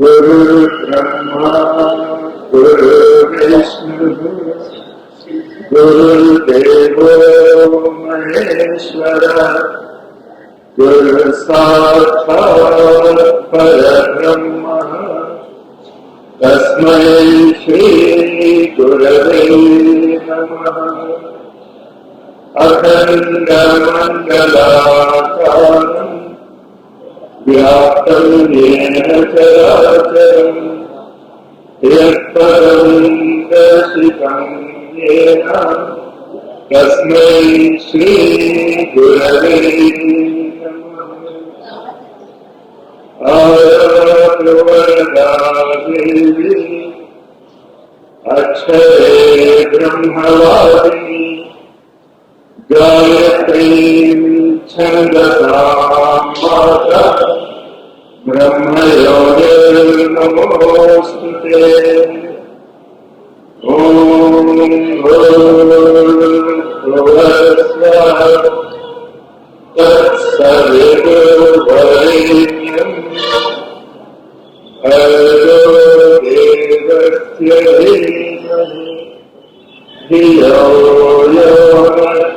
गुरुर्ब्रह्मा गुरुर्विष्णुः गुरुर्देवो महेश्वरः गुरुसाक्षात् परब्रह्मः तस्मै श्री गुरवे नमः। अखण्डमण्डलाकारम् व्याप्तं येन चराचरम् यत्पदं दर्शितं येन तस्मै श्री गुरवे नमः। आयातु वरदा देवी अक्षरे ब्रह्मवादिनी गायत्रीं छन्दसां माता ब्रह्मयोनिर्नमोऽस्तुते। ॐ भूर्भुवस्सुवः तत्सवितुर्वरेण्यम् भर्गो देवस्य धीमहि धियो यो नः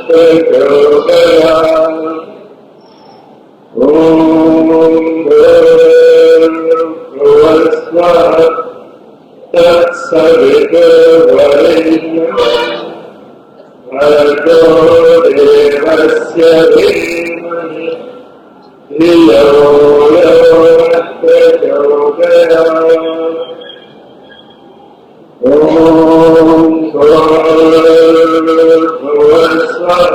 प्रचोदयात्। ॐ भूर्भुवस्सुवः तत्सवितुर्वरेण्यम् भर्गो देवस्य धीमहि धियो यो नः प्रचोदयात्। ॐ भूर्भुवस्सुवः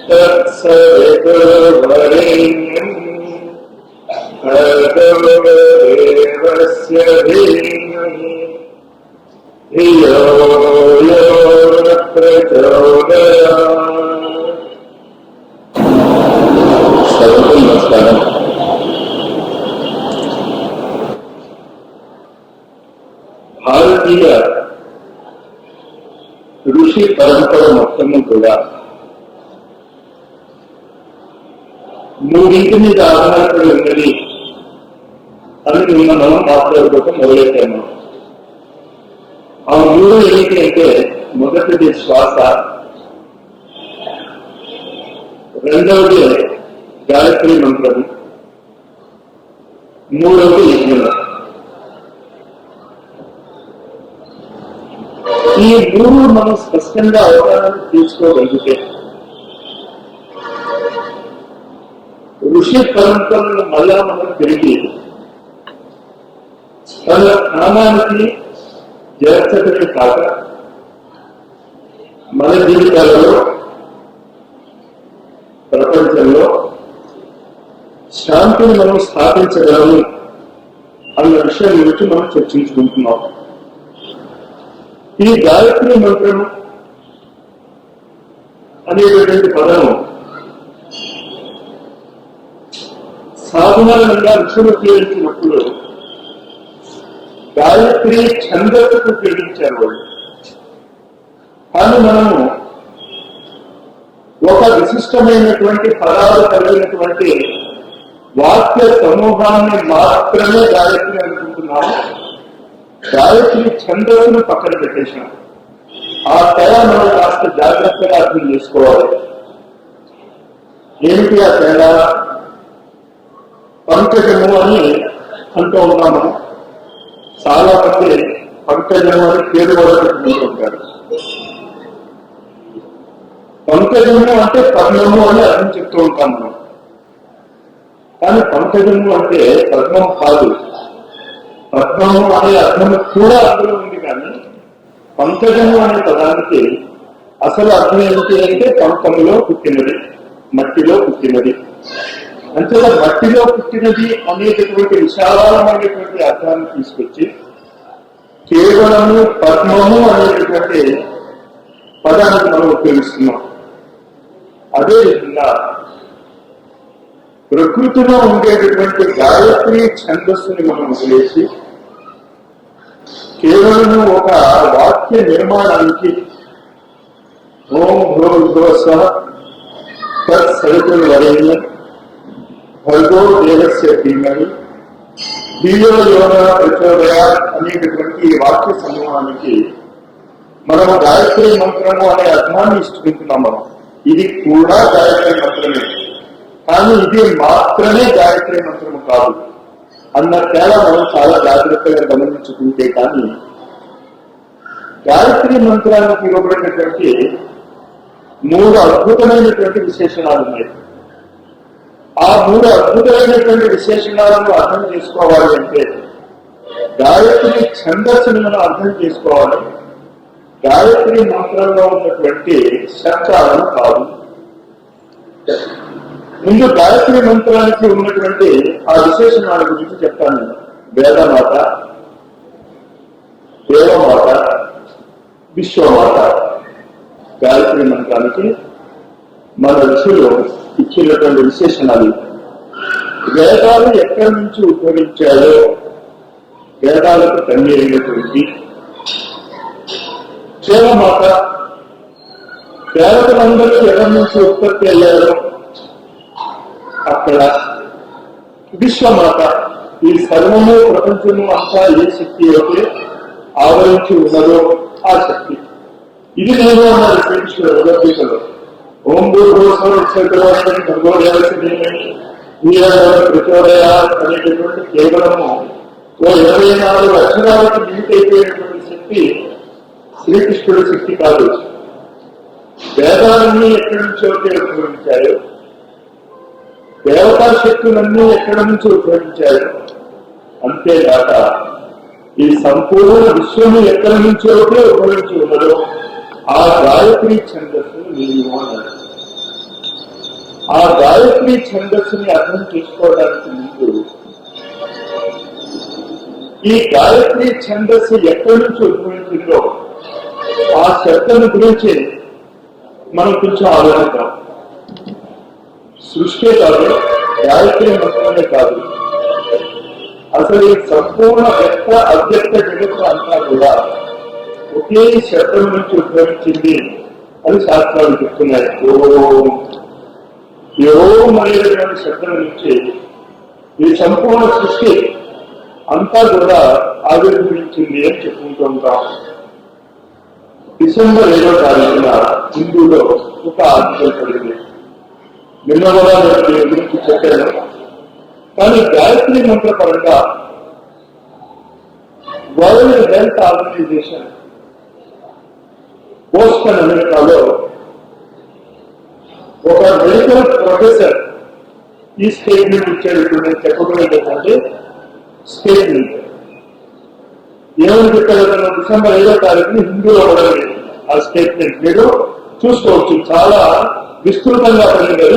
तत्सवितुर्वरेण्यम् भर्गो देवस्य धीमहि धियो यो नः प्रचोदयात्। सर्वत्र नमस्कारं। భారతీయ ఋషి పరంపర మొత్తము కూడా మూడింటి మీద ఆధారపడి ఉన్నది అని నిన్న మనం మాట్లాడుకోవటం మొదలెట్టాము. ఆ మూడు ఏంటి అంటే, మొదటిది శ్వాస, రెండవది గాయత్రి మంత్రం, మూడవది యజ్ఞం. ఈ మూడు మనం స్పష్టంగా అవగాహన తీసుకోగలిగితే ఋషి పరంపరను మళ్ళా మనం తిరిగి తన స్థానానికి చేర్చటమే కాక మన జీవితాలలో ప్రపంచంలో శాంతిని మనం స్థాపించగలము అన్న విషయం గురించి మనం చర్చించుకుంటున్నాం. ఈ గాయత్రి మంత్రం అనేటువంటి పదం సాధారణంగా ఋషులు ఉపయోగించినప్పుడు గాయత్రి ఛందస్సుకు ఉపయోగించారు వాళ్ళు. కానీ మనము ఒక విశిష్టమైనటువంటి పదాలు కలిగినటువంటి వాక్య సమూహాన్ని మాత్రమే గాయత్రి అనుకుంటున్నాము. గాయత్రి ఛందస్సును పక్కన పెట్టేశాం. ఆ తేడా మనం కాస్త జాగ్రత్తగా అర్థం చేసుకోవాలి. ఏమిటి ఆ తేడా? పంకజము అని అంటూ ఉన్నాము. చాలా మంది పంకజము అని పేరు కూడా పెట్టుకుంటూ ఉంటారు. పంకజము అంటే పద్మము అని అర్థం చెప్తూ ఉంటాం మనం. కానీ పంకజము అంటే పద్మం కాదు. పద్మము అనే అర్థం కూడా అందులో ఉంది. కానీ పంకజము అనే పదానికి అసలు అర్థం ఏమిటి అంటే పంకములో పుట్టినది, మట్టిలో పుట్టినది. అంతేగా మట్టిలో పుట్టినది అనేటటువంటి విశాలమైనటువంటి అర్థాన్ని తీసుకొచ్చి కేవలము పద్మము అనేటటువంటి పదానికి మనం ఉపయోగిస్తున్నాం. అదేవిధంగా ప్రకృతిలో ఉండేటటువంటి గాయత్రి ఛందస్సుని మనం వదిలేసి కేవలం ఒక వాక్య నిర్మాణానికి ఓం భూర్భువస్వః తత్సవితుర్వరేణ్యం భర్గో దేవస్య ధీమహి ధియో యోనః ప్రచోదయాత్ అనేటటువంటి ఈ వాక్య సమూహానికి మనము గాయత్రి మంత్రము అనే అర్థాన్ని ఇష్టపెడుతున్నాం. మనం ఇది కూడా గాయత్రి మంత్రమే, కానీ ఇది మాత్రమే గాయత్రి మంత్రము కాదు అన్న తేడా మనం చాలా జాగ్రత్తగా గమనించుకుంటే కానీ గాయత్రి మంత్రానికి ఇవ్వబడినటువంటి 3 అద్భుతమైనటువంటి విశేషణాలు ఉన్నాయి. ఆ 3 అద్భుతమైనటువంటి విశేషణాలను అర్థం చేసుకోవాలి అంటే గాయత్రి ఛందస్సుని మనం అర్థం చేసుకోవాలి, గాయత్రి మంత్రంలో ఉన్నటువంటి శబ్దాలను కాదు. ముందు గాయత్రి మంత్రానికి ఉన్నటువంటి ఆ విశేషణాల గురించి చెప్తాను నేను. వేదమాత, దేవమాత, విశ్వమాత. గాయత్రి మంత్రానికి మన ఋషులు ఇచ్చినటువంటి విశేషణాలు. వేదాలు ఎక్కడి నుంచి ఉద్భవించాయో, వేదాలకు తల్లి అయినటువంటి దేవమాత, దేవతలందరూ ఎక్కడి నుంచి ఉత్పత్తి అయ్యారో అక్కడ విశ్వమాత. ఈ సర్వము ప్రపంచము అంతా ఏ శక్తి అయితే ఆవరించి ఉన్నదో ఆ శక్తి. ఇది నేను అన్నారు శ్రీకృష్ణుడు భగవద్గీతలో. ఓం భూర్భువస్వః ప్రచోదయాత్ అనేటటువంటి కేవలము 24 అక్షరాలకు లిమిట్ అయిపోయినటువంటి శక్తి శ్రీకృష్ణుడి శక్తి కాదు. వేదాలన్నీ ఎక్కడి నుంచి ఉద్భవించాయో, దేవతా శక్తులన్నీ ఎక్కడి నుంచి ఉద్భవించాయో, అంతేకాక ఈ సంపూర్ణ విశ్వము ఎక్కడి నుంచి ఉద్భవించి ఉన్నదో ఆ గాయత్రి ఛందస్సును నీవు అన్నారు. ఆ గాయత్రి ఛందస్సుని అర్థం చేసుకోవడానికి ముందు ఈ గాయత్రి ఛందస్సు ఎక్కడి నుంచి ఉద్భవించిందో ఆ శబ్దం గురించి మనం కొంచెం ఆలోచిద్దాం. సృష్టి కాదు, గాయత్రి మంత్రమే కాదు, అసలు ఈ సంపూర్ణ వ్యక్త అవ్యక్త జగత్తు అంతా కూడా ఒకే శబ్దం నుంచి ఉద్భవించింది అని శాస్త్రాలు చెప్తున్నాయి. ఓం అనేటువంటి శబ్దం నుంచి ఈ సంపూర్ణ సృష్టి అంతా కూడా ఆవిర్భవించింది అని చెప్పుకుంటూ ఉంటాం. డిసెంబర్ 7వ తారీఖున హిందూలో ఒక ఆర్టికల్ పడింది. నిన్న కూడా నేను దీని గురించి చెప్పాను. కానీ గాయత్రి మంత్ర పరంగా వరల్డ్ హెల్త్ ఆర్గనైజేషన్ బోస్టన్ అమెరికాలో ఒక మెడికల్ ప్రొఫెసర్ ఈ స్టేట్మెంట్ ఇచ్చాడు. నేను చెప్పబోయేది ఏంటంటే స్టేట్మెంట్ ఏమని చెప్పాడు? డిసెంబర్ 5వ తారీఖున హిందూలో పడింది ఆ స్టేట్మెంట్. మీరు చూసుకోవచ్చు, చాలా విస్తృతంగా పడింది.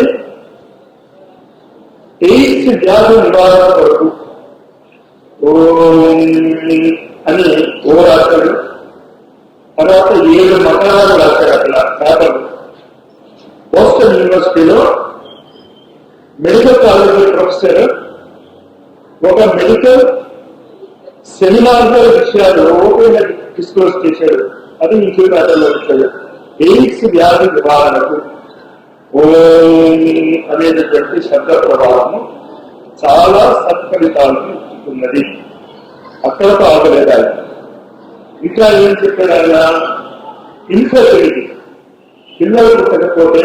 ఎయిడ్స్ వ్యాధి నివారణ కొరకు అని రాశాడు. తర్వాత 7 మతాలను రాశాడు అక్కడ పేపర్. బోస్టన్ యూనివర్సిటీలో మెడికల్ కాలేజీ ప్రొఫెసర్ ఒక మెడికల్ సెమినార్ విషయాలు ఓపెన్ డిస్క్లోజ్ చేశాడు. అది ఇంకో పేపర్లో వచ్చాడు. ఎయిడ్స్ వ్యాధి నివారణకు అనేటటువంటి శబ్ద ప్రభావము చాలా సత్ఫలితాలను ఇచ్చుకున్నది. అక్కడతో ఆగలేదు ఆయన. ఇంకా ఏం చెప్పాడు ఆయన? ఇన్ఫర్టిలిటీ, పిల్లలు పుట్టకపోతే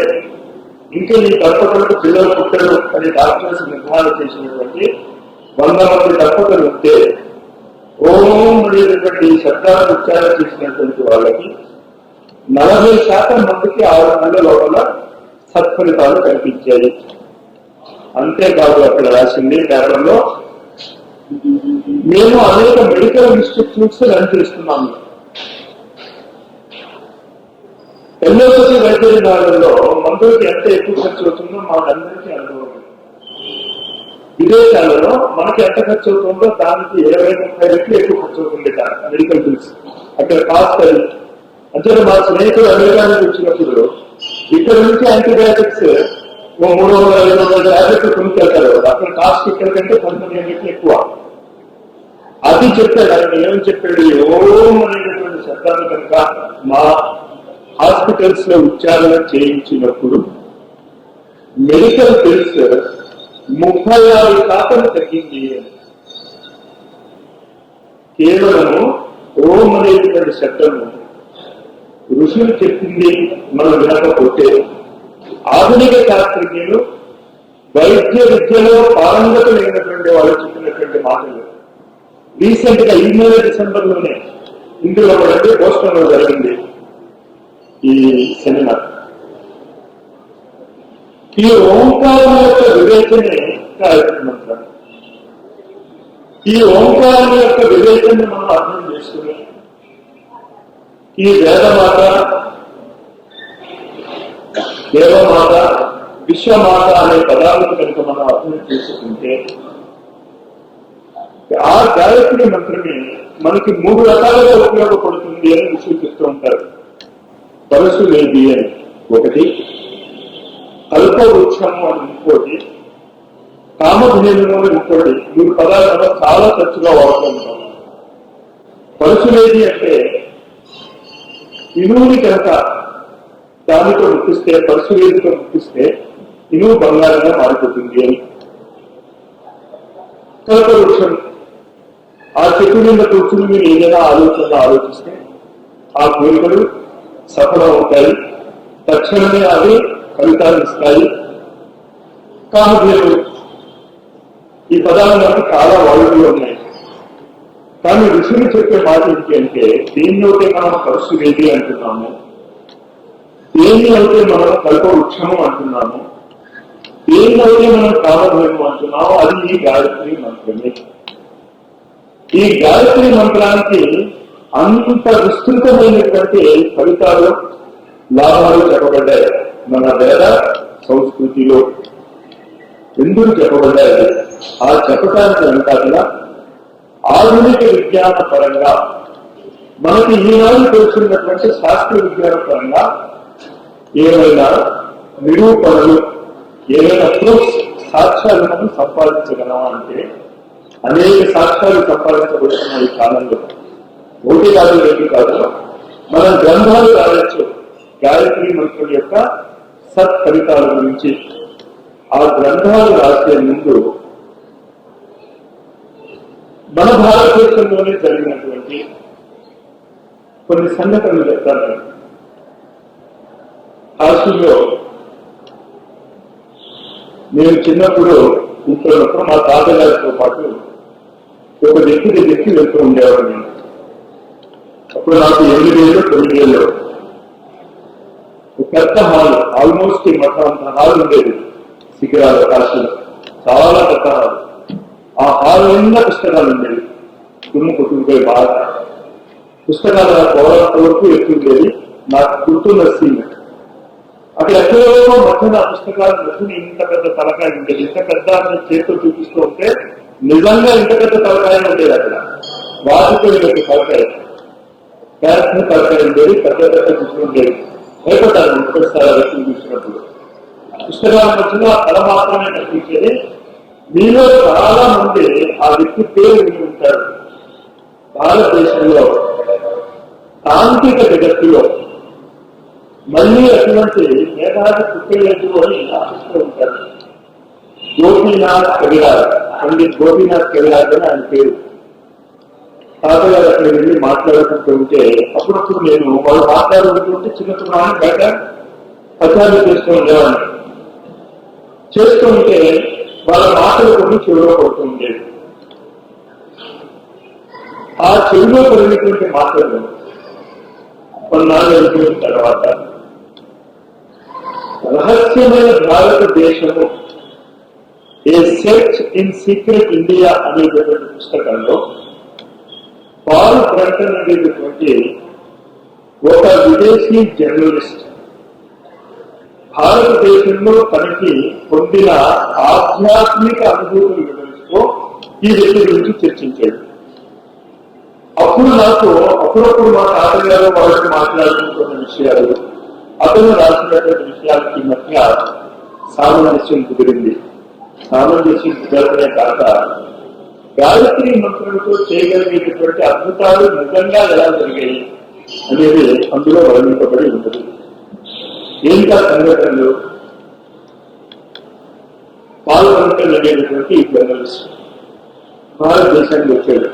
ఇంకా ఈ దంపతులకు పిల్లలు పుట్టరు అని డాక్టర్స్ నిర్ధారణ చేసినటువంటి 100 మంది దంపతులు ఉంటే ఓం అనేటటువంటి శబ్దాలను ఉచ్చారణ చేసినటువంటి వాళ్ళకి 40% మందికి 6 నెలల లోపల సత్ఫలితాలు కనిపించాయి. అంతేకాదు అక్కడ రాసింది పేపర్లో, మేము అనేక మెడికల్ ఇన్స్టిట్యూట్స్ రన్ చేస్తున్నాము. ఎల్లోపతి వైద్య విధానంలో మందులకి ఎంత ఎక్కువ ఖర్చు అవుతుందో మాకందరికీ అనుభవం. విదేశాలలో మనకి ఎంత ఖర్చు అవుతుందో దానికి 20-30 రెట్లు ఎక్కువ ఖర్చు అవుతుంది మెడికల్ బిల్స్. అక్కడ కాస్ట్ అది. అంటే మా స్నేహితులు అమెరికా నుంచి వచ్చినప్పుడు ఇక్కడ నుంచి యాంటీబయాటిక్స్ 300-500 టాబ్లెట్లు కొనుక్కెళ్తారు. అక్కడ కాస్ట్ ఇక్కడ కంటే 15 రెట్లు ఎక్కువ. అది చెప్పాడు. ఆయన ఏమని చెప్పాడు, ఓం అనేటటువంటి శబ్దాన్ని కనుక మా హాస్పిటల్స్ లో ఉచ్చారణ చేయించినప్పుడు మెడికల్ బిల్స్ 36% తగ్గింది. కేవలము ఓం అనేటువంటి శబ్దము ఋషులు చెప్పింది మనం వినకపోతే ఆధునిక శాస్త్రజ్ఞులు వైద్య విద్యలో పారంగతులైనటువంటి వాళ్ళు చెప్పినటువంటి మాటలు రీసెంట్ గా ఈ నెల డిసెంబర్ లోనే ఇందులో బోస్టన్ లో జరిగింది ఈ సెమినార్. ఈ ఓంకారం యొక్క వివేచనే గాయత్రి మంత్రం. ఈ ఓంకారం యొక్క వివేచన మనం అర్థం చేసుకుని ఈ వేదమాత, దేవమాత, విశ్వమాత అనే పదాలను కనుక మనం అర్థం చేసుకుంటే ఆ గాయత్రి మంత్రమే మనకి 3 రకాలుగా ఉపయోగపడుతుంది అని సూచిస్తూ ఉంటారు. పరశులేది అని ఒకటి, కల్పవృక్షము అని ఇంకోటి, కామధేనుము అని ఇంకోటి. 3 పదాలు మనం చాలా తరచుగా వాడుతూ ఉంటాం. పరశులేది అంటే ఇనువుని కనుక దానితో ముట్టిస్తే, పరశులేదితో ముట్టిస్తే ఇనువు బంగారంగా మారిపోతుంది అని. కల్పవృక్షం, ఆ చెట్టు మీద కూర్చుని మీరు ఏదైనా ఆలోచిస్తే ఆ కోరికలు సఫలం అవుతాయి, తక్షణమే అవి ఫలితాలు ఇస్తాయి. కామధేను, ఈ పదాలు మనకి చాలా వాయువులు ఉన్నాయి. కానీ ఋషులు చెప్పే మాట ఏంటి అంటే, దేన్ని అయితే మనం పరశులేది అంటున్నాము, దేన్ని అయితే మనం కల్పవృక్షము అంటున్నాము, దేన్ని అయితే మనం కామధేను అంటున్నాము, అది ఈ గాయత్రి మంత్రమే. ఈ గాయత్రి మంత్రానికి అంత విస్తృతమైనటువంటి ఫలితాలు, లాభాలు చెప్పబడ్డాయి మన వేద సంస్కృతిలో. ఎందుకు చెప్పబడ్డాయి? ఆ చెప్పడానికి వెనకాల ఆధునిక విజ్ఞాన పరంగా మనకి ఈనాడు తెలుసున్నటువంటి శాస్త్ర విజ్ఞాన పరంగా ఏమైనా నిరూపణలు, ఏమైనా ప్రూఫ్స్, సాక్ష్యాలను సంపాదించగలమా అంటే అనేక సాక్ష్యాలు సంపాదించబడుతున్న ఈ కాలంలో. ఒకటి కాదు, 2 కాదు, మనం గ్రంథాలు రాయొచ్చు గాయత్రి మంత్రుల యొక్క సత్ఫలితాల గురించి. ఆ గ్రంథాలు రాసే ముందు మన భారతదేశంలోనే జరిగినటువంటి కొన్ని సంఘటనలు చెప్తాను. కాశీలో నేను చిన్నప్పుడు ఉంటున్నప్పుడు మా తాతగారితో పాటు ఒక వ్యక్తి దగ్గరికి వెళ్తూ ఉండేవాడు. నేను అప్పుడు నాకు 8 ఏళ్ళు 9 ఏళ్ళు. పెద్ద హాల్, ఆల్మోస్ట్ మొత్తం అంత హాల్ ఉండేది శిఖరాల కాశీలో, చాలా పెద్ద హాల్. ఆ హాల్ నిండా పుస్తకాలు ఉండేవి, దుమ్ము కొట్టుకుపోయి బాగా. పుస్తకాల పోరాట వరకు ఎత్తుండేది. నాకు గుర్తున్న సీన్, అక్కడ ఎక్కడో మధ్యన పుస్తకాలు మధ్యన ఇంత పెద్ద తలకాయ ఉండేది. ఇంత పెద్ద చేతితో చూపిస్తూ ఉంటే నిజంగా ఇంత పెద్ద తలకాయ ఉండేది. అక్కడ వాటికి తలకాయ, పెద్ద తలకాయ ఉండేది, పెద్ద పెద్ద పుస్తకం ఉండేది. భయపడ్డాను ఒకసారి వ్యక్తిని చూసినప్పుడు. పుస్తకాల మధ్యలో ఆ తల మాత్రమే కనిపించేది. మీలో చాలా మంది ఆ వ్యక్తి పేరు విని ఉంటారు. భారతదేశంలో తాంత్రిక జగత్తులో మళ్ళీ అటువంటి మేధావి పుట్టలేదు అని ఆశిస్తూ ఉంటారు. గోపీనాథ్ కవిరాజ్, పండిత్ గోపీనాథ్ కవిరాజ్ అని ఆయన పేరు. తాతగారు అక్కడికి వెళ్ళి మాట్లాడుకుంటూ ఉంటే అప్పుడప్పుడు నేను వాళ్ళు మాట్లాడుకుంటుంటే చిన్నతనాన్ని బయట ప్రచారం చేస్తూ ఉండేవాడిని. చేస్తూ ఉంటే వాళ్ళ మాటలు కొన్ని చెవిలో పడుతూ ఉండేది. ఆ చెవిలో పడినటువంటి మాటలు కొన్నాళ్ళు వెళ్ళిపోయిన తర్వాత రహస్యమైన భారతదేశము, a search in secret India అనేటువంటి పుస్తకంలో పాల్ బ్రంటన్ అనేటువంటి ఒక విదేశీ జర్నలిస్ట్ భారతదేశంలో తనకి పొందిన ఆధ్యాత్మిక అనుభూతులు వివరిస్తూ ఈ వ్యక్తి గురించి చర్చించాడు. అప్పుడు నాకు అప్పుడప్పుడు మా తాతగారు వాళ్ళకి మాట్లాడుకుంటున్న విషయాలు, అతను రాసినటువంటి విషయాలకి మధ్య సామరస్యం కుదిరింది. సామరస్యం కుదరడమే కాక గాయత్రి మంత్రులతో చేయగలిగేటటువంటి అద్భుతాలు నిజంగా ఎలా జరిగాయి అనేది అందులో వర్ణింపబడి ఉంటుంది. ఏంటా సంఘటనలు? పాల్గొనటం అనేటటువంటి జర్నలిస్ట్ భారతదేశానికి వచ్చాడు.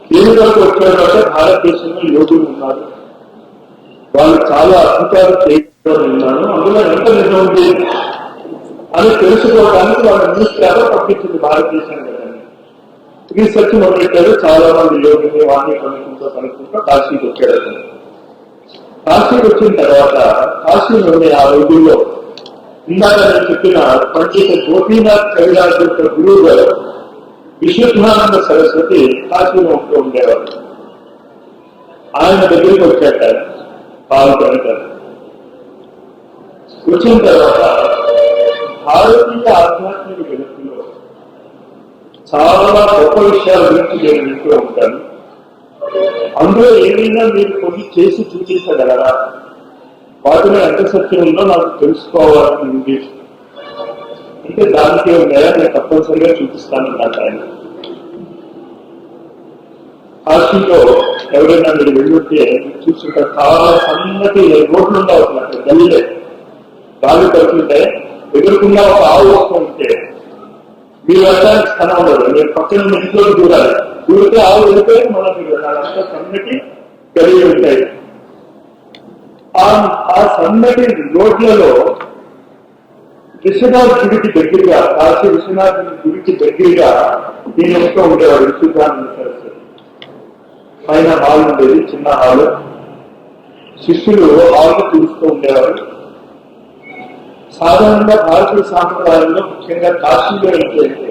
కేంద్రాలకు వచ్చాడంటే భారతదేశంలో యోగులు ఉన్నారు, వాళ్ళు చాలా అద్భుతాలు చేయడం ఉన్నాను, అందులో ఎంత నిజం ఉంది అని తెలుసుకోవడానికి వాళ్ళ న్యూస్ పేపర్ పంపించింది భారతదేశానికి. రీసెర్చ్ మొదలెట్టారు. చాలా మంది యోగుల్ని వాడిని కనుక్కుంటూ కాశీకి వచ్చాడు. కాశీకి వచ్చిన తర్వాత కాశీలోని ఆ రోజుల్లో ఇందాక నేను చెప్పిన పండిత గోపీనాథ్ కవిరాజ్ యొక్క గురువు గారు విశుద్ధానంద సరస్వతి కాశీలో ఉంటూ ఉండేవారు. ఆయన దగ్గరికి వచ్చాక పాల్గొంటారు. వచ్చిన తర్వాత భారతీయ ఆధ్యాత్మిక జగత్తులో చాలా గొప్ప విషయాల గురించి నేను వింటూ ఉంటాను. అందులో ఏమైనా మీరు కొన్ని చేసి చూపించగలరా? వాటిలో ఎంత సత్యం ఉందో నాకు తెలుసుకోవాలని ఉంది. అంటే దానికి ఉన్నాయా, నేను తప్పనిసరిగా చూపిస్తానన్నాడు ఆయన. కాశీలో ఎవరైనా మీరు వెళ్ళుంటే చూస్తుంటే చాలా సన్నటి రోడ్లు ఉండవచ్చు, అక్కడ గల్లీలే గాలి పడుతుంటే ఎదురుకుండా ఒక ఆవు వస్తూ ఉంటే మీరు వెళ్ళడానికి స్థలం ఉండదు. మీరు పక్కన ఇంట్లో దూరాలి, దూరితే ఆవు వెళ్ళిపోయి మనం మీరు వెళ్ళాలంటే సన్నటి గల్లీలు ఉంటాయి. ఆ సన్నటి రోడ్లలో విశ్వనాథ్ గుడికి దగ్గరగా, కాశీ విశ్వనాథ్ గుడికి దగ్గరగా నేను వస్తూ ఉండేవాడు విశుద్ధానంద సరస్వతి. పైన హాల్ ఉండేది, చిన్న హాల్. శిష్యులు హాల్ను చూస్తూ ఉండేవారు. సాధారణంగా భారతీయ సాంప్రదాయంలో ముఖ్యంగా కాశీలో ఏంటంటే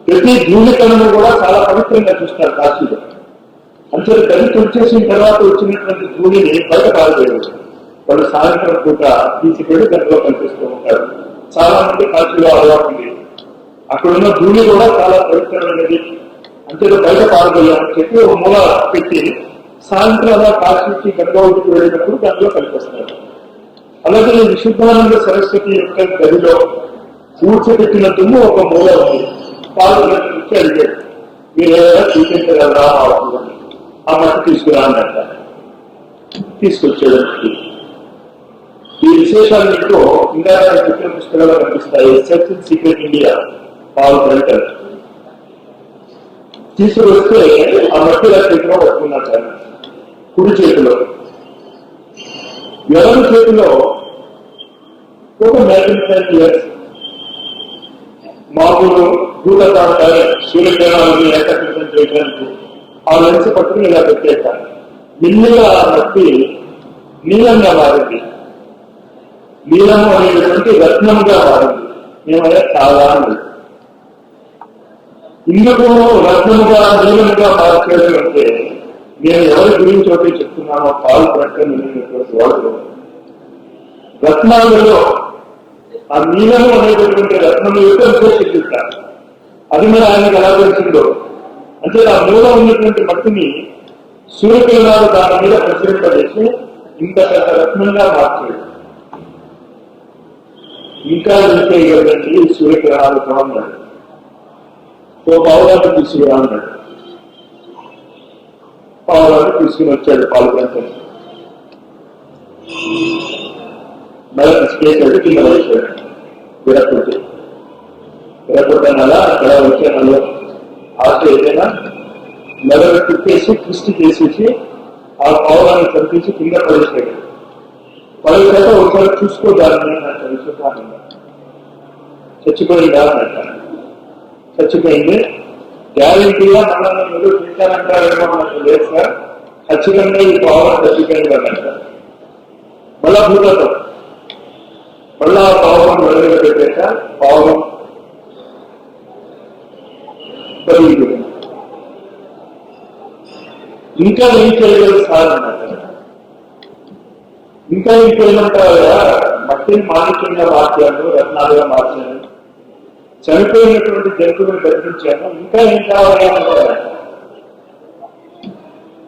ప్రతి ధూళికలను కూడా చాలా పవిత్రంగా చూస్తారు కాశీలో. అంటే గది తుడిచేసిన తర్వాత వచ్చినటువంటి ధూళిని బయట పారిపోయవచ్చు. వాళ్ళు సాయంత్రం పూట తీసుకెళ్లి గదిలో కనిపిస్తూ ఉంటారు. చాలా మంది కాశీలో అలవాటు ఉంది. అక్కడున్న ధూళి కూడా చాలా పవిత్రమైనది, అంటే బయట పారిపోయామని చెప్పి ఒక మూల పెట్టి సాయంత్రం కాశీకి గంగవతికి వెళ్ళినప్పుడు గదిలో కనిపిస్తారు. అలాగే విశుద్ధానంద సరస్వతి యొక్క గదిలో కూర్చోబెట్టిన తుమ్ము ఒక మూల ఉంది. పాల్గొనకి నుంచి అడిగాడు, మీరు ఏదైనా చూపించగలరా? ఆ మట్టి తీసుకురా అన్నట్ట. తీసుకొచ్చాడు. ఈ విశేషాలు మీకు ఇంకా చెప్పిన పుస్తకాలు కనిపిస్తాయి. సెర్చ్ ఇన్ సీక్రెట్ ఇండియా పాల్గొంటారు. తీసుకొస్తే ఆ మట్టి చేతిలో పట్టుకున్నాడు ఆయన, కుడి చేతిలో. ఎడమ చేతిలో ఒక మ్యాగ్నిఫైయింగ్ గ్లాస్, మామూలు భూతకాంతాన్ని సూర్యకిరణాలను ఏకత్రితం చేయడానికి ఆ లెన్స్ పట్టుకుని ఇలా పెట్టేస్తాను. మెల్లిగా ఆ మట్టి నీలంగా మారింది. నీలము అనేటువంటి రత్నంగా మారింది. మేమయ్యా చాలా అన్నది. ఇందుకు రత్నముగా నీలముగా మార్చేది అంటే నేను ఎవరి గురించి ఒకటి చెప్తున్నానో పాల్గొనటువంటి వాళ్ళు. రత్నాలలో ఆ నీలము అనేటటువంటి రత్నము యొక్క విశేషిస్తారు. అది మరి ఆయనకు ఎలా తెలిసిందో, అంటే ఆ మూల ఉన్నటువంటి మట్టిని సూర్యకిరణాలు దాని మీద ప్రసరింపజేసి ఇంత పెద్ద రత్నంగా మార్చాడు. ఇంకా నిలిపేయగలండి ఈ సూర్యకిరణాలతో అన్నాడు. ఓ పావురాన్ని తీసుకురా అన్నాడు. పావురాన్ని తీసుకుని వచ్చాడు పాల్గొంటాడు. మెడ తీసుకెళ్ళాడు, కింద వచ్చాడు. విడగొట్టానలా అక్కడ వచ్చానలో ఆశ ఏదైనా మెడ తిప్పేసి కృష్టి చేసేసి ఆ పావురాన్ని చంపించి కింద పడేసాడు. పడేసాక ఒకసారి చూసుకోదాన్ని నాకు తెలుసుకున్నాను. చచ్చిపోయిందా అన్నట్ట. చచ్చిపోయింది. గ్యారెంటీగా మనల్ని మీరు తింటానంటారేమో నాకు లేదు సార్, ఖచ్చితంగా ఈ పావురం చచ్చిపోయింది అన్నట్ట. మళ్ళా భూతత్వం మళ్ళా పావురం మెడగా పెట్టాక పావురం పడిపోయింది. ఇంకా ఏం చేయగలరు సార్ అన్నట్ట. ఇంకా ఇంకేమంటారా, మట్టిని మాణిక్యంగా మార్చాను, రత్నాలుగా మార్చాను, చనిపోయినటువంటి జంతువుని బతికించాను, ఇంకా ఏం కావాలంటారా,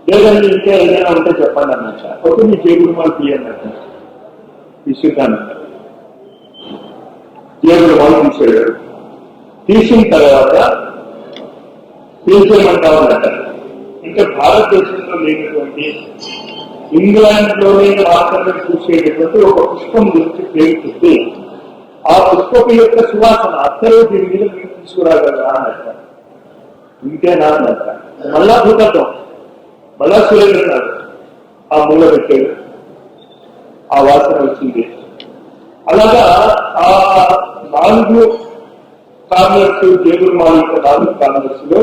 లేదండి ఇంకా ఏదైనా ఉంటే చెప్పండి అన్నట్ట. ఒక మీ జేబులు మాలు తీయన్నట్ట, తీసుకుంటానంట. జేబులు మాలు తీసాడు. తీసిన తర్వాత తీసేయమంటామన్నట్ట. ఇంకా భారతదేశంలో లేనటువంటి, ఇంగ్లాండ్ లోనే మాత్రమే చూసేటటువంటి ఒక పుష్పం గురించి పేరు చెప్పి, ఆ పుష్పపు యొక్క సువాసన అత్తలో దీని మీద మీరు తీసుకురాగలరా అన్నట్ట. ఇంకేనా అన్నట్ట. మళ్ళా భూతత్వం, మళ్ళా సూర్యుడున్నాడు, ఆ మూల పెట్టాడు, ఆ వాసన వచ్చింది. అలాగా ఆ 4 కార్నర్స్, జేబుల్ మాల్ యొక్క 4 కార్నర్స్ లో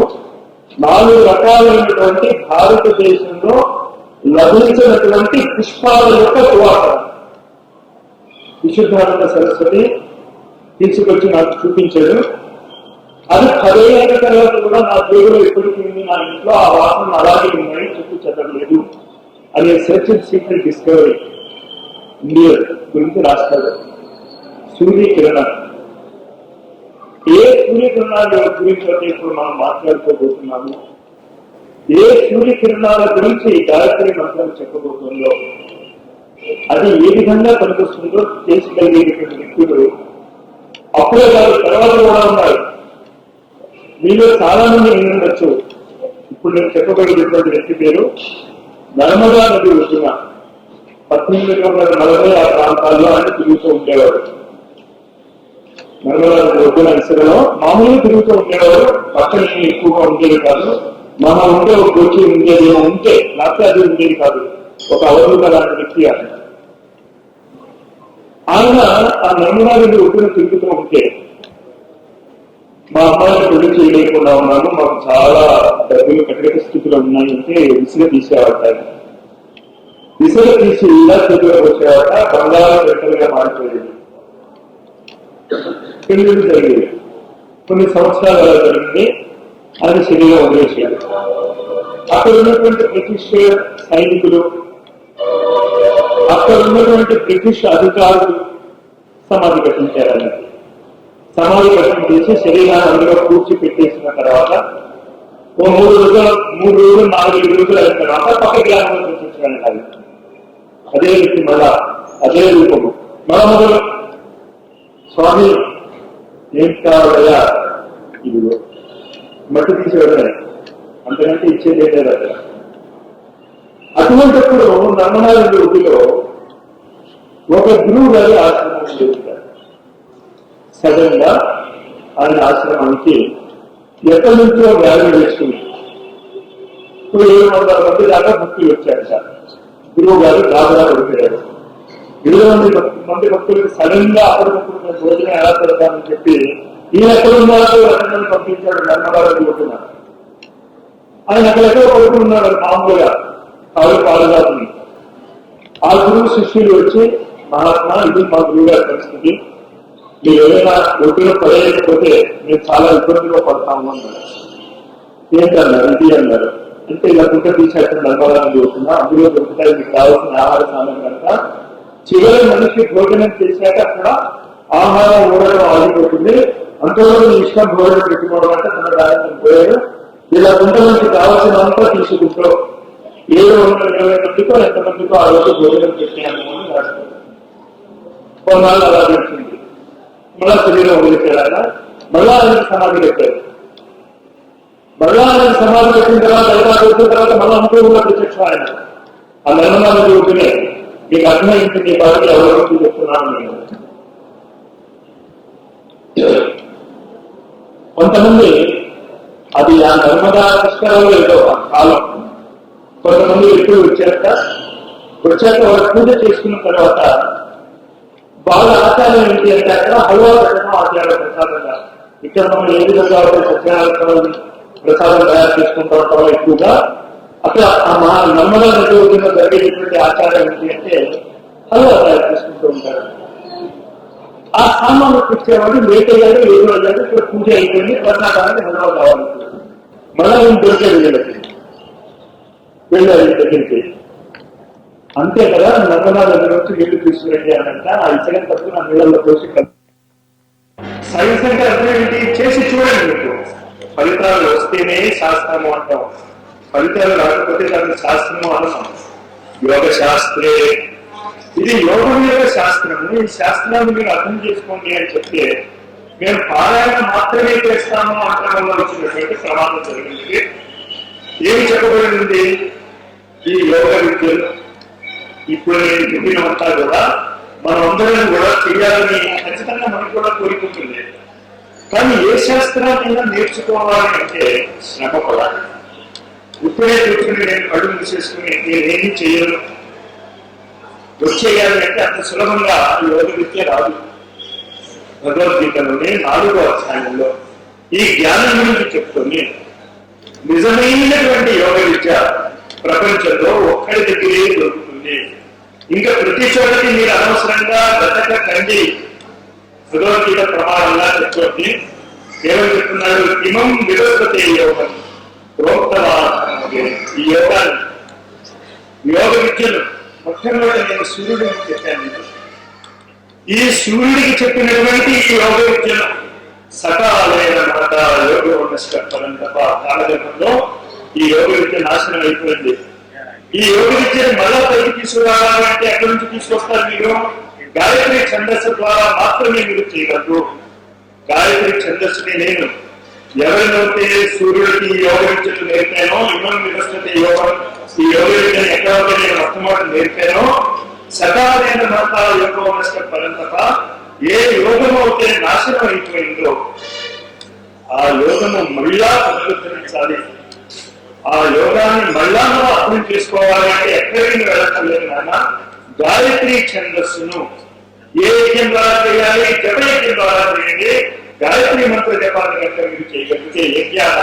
4 రకాలైనటువంటి భారతదేశంలో లభించినటువంటి పుష్పాల యొక్క సువాసన విశుద్ధానంద సరస్వతి తీసుకొచ్చి నాకు చూపించాడు. అది 10 ఏళ్ళ తర్వాత కూడా నా జేబులో ఎప్పటికీ ఉంది, నా ఇంట్లో ఆ వాసన అలాగే ఉన్నాయి, చూపించలేదు అనే search and secret discovery India గురించి రాస్తాడు. సూర్యకిరణం, ఏ సూర్యకిరణాల గురించి అయితే ఇప్పుడు మనం మాట్లాడుకోబోతున్నాము, ఏ సూర్యకిరణాల గురించి గాయత్రి మంత్రం చెప్పబోతుందో, అది ఏ విధంగా పనికొస్తుందో చేసుకోగలిగేటువంటి వ్యక్తులు అప్పుడే కాదు, తర్వాత కూడా ఉన్నారు. మీలో చాలా మంది వినుండొచ్చు. ఇప్పుడు నేను చెప్పబడినటువంటి వ్యక్తి పేరు నర్మదా నది ఒడ్డున 1840 ఆ ప్రాంతాల్లో ఆయన తిరుగుతూ ఉండేవాడు. నర్మదా నది ఒడ్డున ఇసుకలో మామూలుగా తిరుగుతూ ఉండేవాడు. పక్కన ఎక్కువగా ఉండేది కాదు. మనం ఉంటే ఒక కోచి ఉండేది, ఉంటే లేకపోతే అది ఉండేది కాదు. ఒక అవధూత లాంటి వ్యక్తి ఆయన ఆ నర్మదా నది ఒడ్డున తిరుగుతూ ఉంటే, మా అమ్మాయిని పెళ్లి చేయలేకుండా ఉన్నాను, మాకు చాలా డబ్బులు కట్టగట్ట స్థితిలో ఉన్నాయంటే విసుగ తీసేవాట. విసుగ తీసి ఇలా చేతిలోకి వచ్చేవాట. బంగారు గంటలుగా మారిపోయేది. పెళ్లిళ్ళు జరిగేది. కొన్ని సంవత్సరాలు అలా జరిగింది. ఆయన శరీరం వదిలేసాడు. అక్కడ ఉన్నటువంటి బ్రిటిష్ సైనికులు, అక్కడ ఉన్నటువంటి బ్రిటిష్ అధికారులు సమాధి కట్టించారని. సమాధి కట్టం చేసి శరీరాన్ని అందులో పూడ్చి పెట్టేసిన తర్వాత ఓ 3 రోజులు 4 రోజులు అయిన తర్వాత పక్క గ్రామంలో చూపించాలి. అదే వ్యక్తి మళ్ళా అదే రూపము మొదలు, స్వామి ఏం కావాలయ్యా, ఇదిగో మట్టి తీసేవాడే, అంతకంటే ఇచ్చేది లేదు అక్కడ. అటువంటిప్పుడు నర్మదా నది ఒడ్డులో ఒక గురువు గారి ఆశ్రమం చేస్తారు. సడన్ గా ఆయన ఆశ్రమానికి ఎక్కడి నుంచో వ్యాధి వేసుకుని 700 మంది దాకా భక్తులు వచ్చారు. సార్ గురువు గారు దాదాగా పడిపోయారు. 700 మంది భక్తులకు సడన్ గా అప్పటికప్పుడు మేము భోజనం ఎలా పెడతామని చెప్పి ఈయన ఎక్కడున్నారో రకంగా పంపించాడు. నర్మదా నది ఒడ్డున ఆయన అక్కడెక్కడ పడుకున్నాడు మామూలుగా కాలు పాలుగాతుంది. ఆ గురువు శిష్యులు వచ్చి, మహాత్మా ఇది మా గురువు గారి పరిస్థితి, మీరు ఏదైనా ఒడ్డులో పడేయకపోతే మేము చాలా ఇబ్బందిలో పడతాము అన్నారు. ఏంటన్నారు, ఇది అన్నారు. అంటే ఇలా గుంట తీసేట్టు నర్మదా నది ఒడ్డున అందులో దొరుకుతాయి మీకు కావాల్సిన ఆహార సాధనం కనుక. చివరి మనిషి భోజనం చేశాక అక్కడ ఆహారం ఊడడం ఆగిపోతుంది. అంతవరకు ఇష్టం భోజనం పెట్టుకోవడం అంటే తన దాని పోయారు. ఇలా గుంట నుంచి కావాల్సినంతా తీసుకుంటూ 720 మందికో ఎంతమందికో ఆ రోజు భోజనం పెట్టాను అని రాస్తారు. కొన్నాళ్ళు అలా తెలిసింది. మళ్ళా శరీరం వదిలిపోయాక మళ్ళా ఆయనకి సమాధి పెట్టారు. మళ్ళా ఆయన సమాధి పెట్టిన తర్వాత 5 రోజుల తర్వాత మళ్ళా అనుకూలంగా ప్రత్యక్షం ఆయన ఆ నర్మదా నది ఒడ్డునే. మీకు అర్థమైంది మీ బాధకి ఎవరికి చెప్తున్నాను నేను. కొంతమంది అది ఆ నర్మదా పుష్కరంలో ఏదో కాలం, కొంతమంది వ్యక్తులు వచ్చాక వారు పూజ చేసుకున్న తర్వాత వాళ్ళ ఆచారం ఏంటి అంటే అక్కడ హల్వా పెట్టడం ఆచారం ప్రసాదంగా. ఇక్కడ మనం ఏ విధంగా సత్యనారాయణ ప్రసాదం తయారు చేసుకుంటూ ఉంటామో ఎక్కువగా అక్కడ ఆ నర్మదా నది ఒడ్డున జరిగేటువంటి ఆచారం ఏంటి అంటే హల్వా తయారు చేసుకుంటూ ఉంటారు. ఆ సామాన్లు తెచ్చేవాడు లేట్ అయ్యాడు, ఏదో అయ్యాడు, ఇక్కడ పూజ అయిపోయింది, ప్రసాదానికి హల్వా కావాలి. మళ్ళా నేను దొరికేది వెళ్ళారు దగ్గరికి. అంతే కదా, నర్మదా దగ్గర నుంచి నీళ్లు తీసుకురండి అనంట. ఆ ఇచ్చడం తప్పు నా నీళ్ళల్లో పోసి సైన్స్ అంటే అర్థం ఏంటి? చేసి చూడండి. మీకు ఫలితాలు వస్తేనే శాస్త్రము అంటాం, ఫలితాలు రాకపోతే దాన్ని శాస్త్రము అనడం. యోగ శాస్త్రే, ఇది యోగం యొక్క శాస్త్రము. ఈ శాస్త్రాన్ని మీరు అర్థం చేసుకోండి అని చెప్తే మేము పారాయణ మాత్రమే చేస్తాము అంటం వల్ల వచ్చినటువంటి ప్రమాదం జరిగింది. ఏమి చెప్పబడింది? ఈ యోగ విద్యలు ఇప్పుడు నేను చెప్పినంతా కూడా మనం అందరం కూడా చేయాలని ఖచ్చితంగా మనకు కూడా కోరుకుంటుంది. కానీ ఏ శాస్త్రాన్ని నేర్చుకోవాలి అంటే శ్రమ పడాలి. ఇప్పుడే కూర్చుని నేను కళ్ళు మూసేసుకుని నేనేమి చేయను వచ్చేయాలి అంటే అంత సులభంగా యోగ విద్య రాదు. భగవద్గీతలోనే 4వ అధ్యాయంలో ఈ జ్ఞానం గురించి చెప్తుంది. నిజమైనటువంటి యోగ విద్య ప్రపంచంలో ఒక్కడి దగ్గరే దొరుకుతుంది. ఇంకా ప్రతి చోటకి మీరు అనవసరంగా కండి. భగవద్గీత ప్రమాణంగా చెప్తుంది. కేవలం చెప్తున్నాడు, ఇమం వివస్వతే యోగం ప్రోక్తవాన్. ఈ యోగాన్ని, యోగ విద్యను మొట్టమొదటి నేను సూర్యుడిని చెప్పాను. ఈ సూర్యుడికి చెప్పినటువంటి ఈ యోగ విద్యను సకాలైన మాట యోగం తప్ప కాలగర్భంలో ఈ యోగ విద్య నాశనం అయిపోయింది. ఈ యోగ విద్యను మళ్ళా పైకి తీసుకురావాలంటే ఎక్కడి నుంచి తీసుకొస్తారు? మీరు గాయత్రి ఛందస్సు ద్వారా మాత్రమే మీరు చేయగలరు. గాయత్రి ఛందస్సుని నేను ఎవరినైతే సూర్యుడికి యోగ విద్యను నేర్పానో, ఇమం వివస్వతే యోగం, ఈ యోగ విద్యను ఎక్కడైతే నేను మొట్టమొదటి నేర్పానో సకాలైన మాట యోగం తప్ప ఏ యోగము అయితే నాశనం అయిపోయిందో ఆ యోగము మళ్ళా పునరుద్ధరించాలి. ఆ యోగాన్ని మళ్ళా మనం అర్థం చేసుకోవాలి అంటే ఎక్కడికి వెళ్ళక్కర్లేదు నాన్న. గాయత్రి ఛందస్సును ఏ యజ్ఞం ద్వారా చేయాలి? జప యజ్ఞం ద్వారా చేయండి. గాయత్రి మంత్ర జపాన్ని కనుక మీరు చేయగలిగితే యజ్ఞాన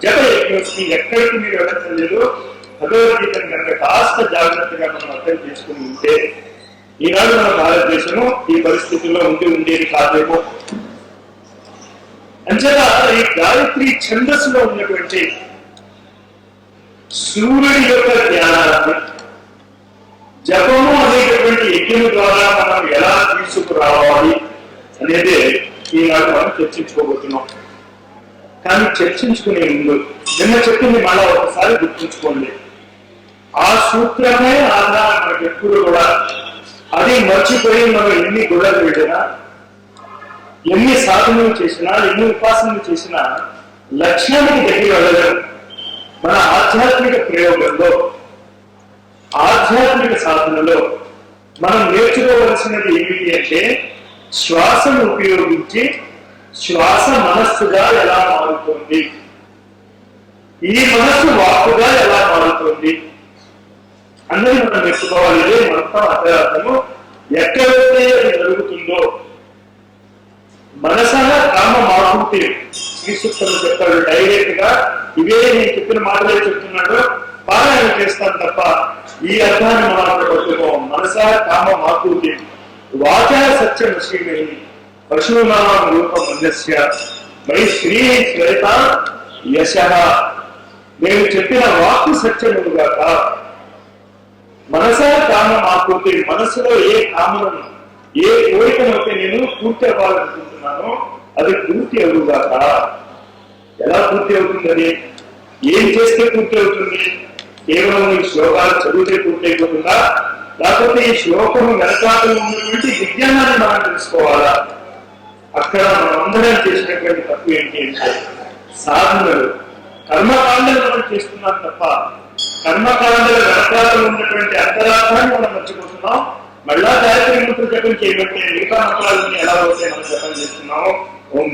జప యజ్ఞోస్మి ఎక్కడికి మీరు వెళ్ళక్కర్లేదు. భగవద్గీతను కనుక కాస్త జాగ్రత్తగా మనం అర్థం చేసుకుని ఉంటే ఈనాడు మన భారతదేశము ఈ పరిస్థితుల్లో ఉండేది కాదేమో. అంచేత ఈ గాయత్రి ఛందస్సులో ఉన్నటువంటి సూర్యుడి యొక్క జ్ఞానాన్ని జపము అనేటటువంటి యజ్ఞం ద్వారా మనం ఎలా తీసుకురావాలి అనేది ఈనాడు మనం చర్చించుకోబోతున్నాం. కానీ చర్చించుకునే ముందు నిన్న చెప్పింది మళ్ళా ఒకసారి గుర్తుంచుకోండి. ఆ సూత్రమే ఆధారం మనకి ఎప్పుడు కూడా. అది మర్చిపోయి మనం ఎన్ని గుళ్ళలు వెళ్ళినా, ఎన్ని సాధనలు చేసినా, ఎన్ని ఉపాసనలు చేసినా లక్ష్యానికి దగ్గర వెళ్ళలేము. మన ఆధ్యాత్మిక ప్రయోగంలో, ఆధ్యాత్మిక సాధనలో మనం నేర్చుకోవలసినది ఏమిటి అంటే శ్వాసను ఉపయోగించి శ్వాస మనస్సుగా ఎలా మారుతుంది, ఈ మనస్సు వాక్కుగా ఎలా మారుతుంది అన్నది మనం నేర్చుకోవాలి. ఇదే మొత్తం అర్థము. ఎక్కడైతే అది జరుగుతుందో మనస కామ మారుతి శ్రీసూక్తంలో చెప్తాడు డైరెక్ట్ గా. ఇవే నేను చెప్పిన మాటలే చెప్తున్నాడు. పారాయణ చేస్తాను తప్ప ఈ అర్థాన్ని మనం అక్కడ పట్టుకోం. మనస కామ మాకూతి వాచా సత్యం శ్రీమణి పశునామం రూపం అన్యస్య మై శ్రీ శ్వేత యశ. నేను చెప్పిన వాక్కు సత్యముగాక. మనస కామ మాకూతి, మనసులో ఏ కామను, ఏ కోరికనైతే నేను పూర్తి అవ్వాలనుకుంటున్నానో అది పూర్తి అవుగాక. ఎలా పూర్తి అవుతుంది? అది ఏం చేస్తే పూర్తి అవుతుంది? కేవలం ఈ శ్లోకాలు చదివితే పూర్తి అయిపోతుందా? లేకపోతే ఈ శ్లోకం వెనకాలలో ఉన్నటువంటి విజ్ఞానాన్ని మనం తెలుసుకోవాలా? అక్కడ మనం అందరం చేసినటువంటి తప్పు ఏంటి అంటే సాధనలు, కర్మకాండలు మనం చేస్తున్నాం తప్ప కర్మకాండల వెనకాలలో ఉన్నటువంటి అంతరార్థాన్ని మనం మర్చిపోతున్నాం. మళ్ళా గాయత్రి మంత్ర జపం చేయబట్టే మిగతా మంత్రాలని ఎలా అయితే మనం జపం చేస్తున్నామో ఓం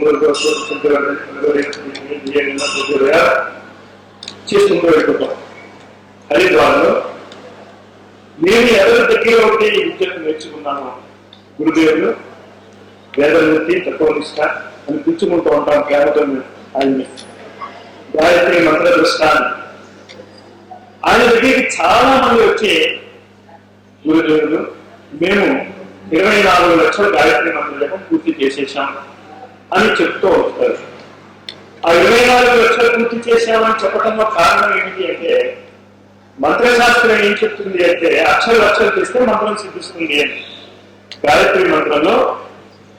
చేసుకుంటూ వెళ్ళిపోతాం. హరిద్వార్లో నేను ఎవరి దగ్గర ఒకటి ఈ విద్యను నేర్చుకున్నాను, గురుదేవులు వేదమూర్తి తత్వనిష్ట అని కూర్చుకుంటూ ఉంటాం ప్రేమతో. ఆయన్ని గాయత్రి మంత్ర దృష్టాన్ని ఆయన దగ్గరికి చాలా మంది వచ్చి గురుదేవులు మేము 24 లక్షల గాయత్రి మంత్ర జపం పూర్తి చేసేసాం అని చెప్తూ వస్తారు. ఆ 24 లక్షలు పూర్తి చేశామని చెప్పడంలో కారణం ఏమిటి అంటే మంత్రశాస్త్రం ఏం చెప్తుంది అంటే అక్షరాలు చేస్తే మంత్రం సిద్ధిస్తుంది అని. గాయత్రి మంత్రంలో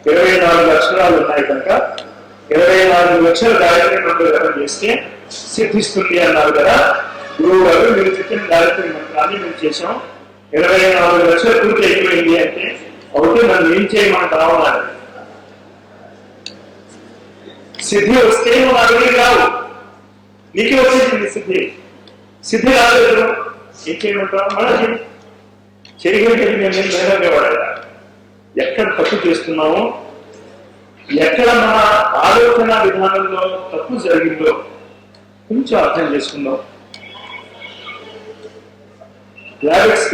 24 అక్షరాలు ఉన్నాయి కనుక 24 లక్షల గాయత్రి మంత్రం చేస్తే సిద్ధిస్తుంది అన్నారు కదా గురువు గారు. మీరు చెప్పిన గాయత్రి మంత్రాన్ని మేము చేసాం, 24 లక్షలు పూర్తి అయిపోయింది అంటే ఒకటి నన్ను ఏం చేయమని రావాలి. సిద్ధి వస్తే నువ్వు అడిగి రావు, నీకే వచ్చేసింది సిద్ధి. సిద్ధి రాలేదు ఏం చేయమంటావు? మన చేయగలిగేది మేము మేధంగా వాడాలి. ఎక్కడ తప్పు చేస్తున్నామో, ఎక్కడ మన ఆలోచన విధానంలో తప్పు జరిగిందో కొంచెం అర్థం చేసుకుందాం. గ్రావిట్స్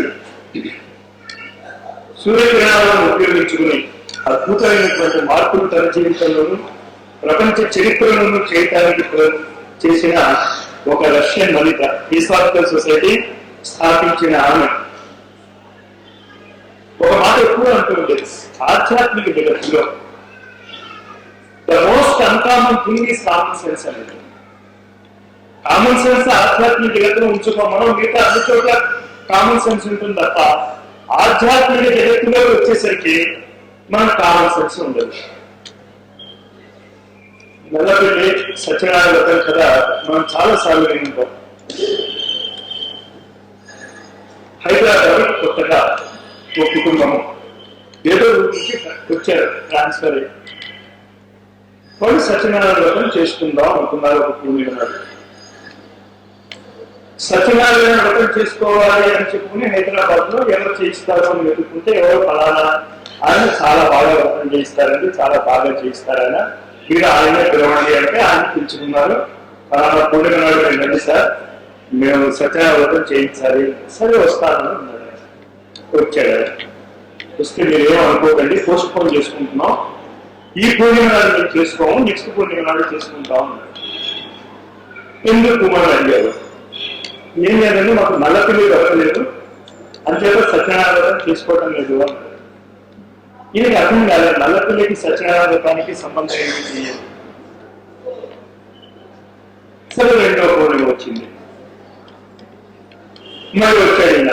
సూర్యకిరణాలను ఉపయోగించుకుని అద్భుతమైనటువంటి మార్పులు తన జీవితంలోనూ ప్రపంచ చరిత్రలను చేయటానికి చేసిన ఒక రష్యన్ వనిత, హిస్టారికల్ సొసైటీ స్థాపించిన ఆమె ఒక మాట ఎక్కువ అంటూ ఉండేది, ఆధ్యాత్మిక జగత్తులో the most uncommon thing is common sense అనేది. కామన్ సెన్స్ ఆధ్యాత్మిక జగత్తులో ఉంచుకోమనం, మిగతా అన్ని చోట్ల కామన్ సెన్స్ ఉంటుంది తప్ప ఆధ్యాత్మిక జగత్తులో వచ్చేసరికి మనకు కామన్ సెన్స్ ఉండదు. నల్లపల్లి సత్యనారాయణ వ్రతం కదా మనం చాలా సార్లు వింటాం. హైదరాబాద్ కొత్తగా ఒక కుటుంబము ఏదో నుంచి వచ్చారు, ట్రాన్స్ఫర్ అయ్యి వాళ్ళు సత్యనారాయణ వ్రతం చేసుకుందాం అనుకున్నారు. ఒక పూర్ణిమ నాడు సత్యనారాయణ వ్రతం చేసుకోవాలి అని చెప్పుకుని హైదరాబాద్ లో ఎవరు చేయిస్తారో అని వెతుక్కుంటే ఎవరు ఫలానా ఆయన చాలా బాగా వ్రతం చేయిస్తారండి, చాలా బాగా చేయిస్తారని మీరు ఆయన పిలవండి అంటే ఆయన పిలుచుకున్నారు. ఫలానా పూర్ణిమ నాడు రండి సార్, మేము సత్యనారాయణ వ్రతం చేయించాలి. సరే వస్తానని అన్నాడు. వచ్చాడు. వస్తే మీరేమో అనుకోకండి, పోస్ట్ పోన్ చేసుకుంటున్నాం, ఈ పూర్ణిమ నాడు మేము చేసుకోము, నెక్స్ట్ పూర్ణిమ నాడు చేసుకుంటాం అన్నాడు. ఎందుకు అని అడిగారు. ఏం లేదండి మాకు నల్లపిల్లి దొరకలేదు, అంచేత సత్యనారాయణ వ్రతం చేసుకోవటం లేదు అన్నాడు. ఈయనకి అర్థం కాలేదు, నల్లపిల్లికి సత్యనారాయణ వ్రతానికి సంబంధం ఏమిటి. సరే రెండో పూర్ణిమ వచ్చింది, మరి వచ్చాడు ఈయన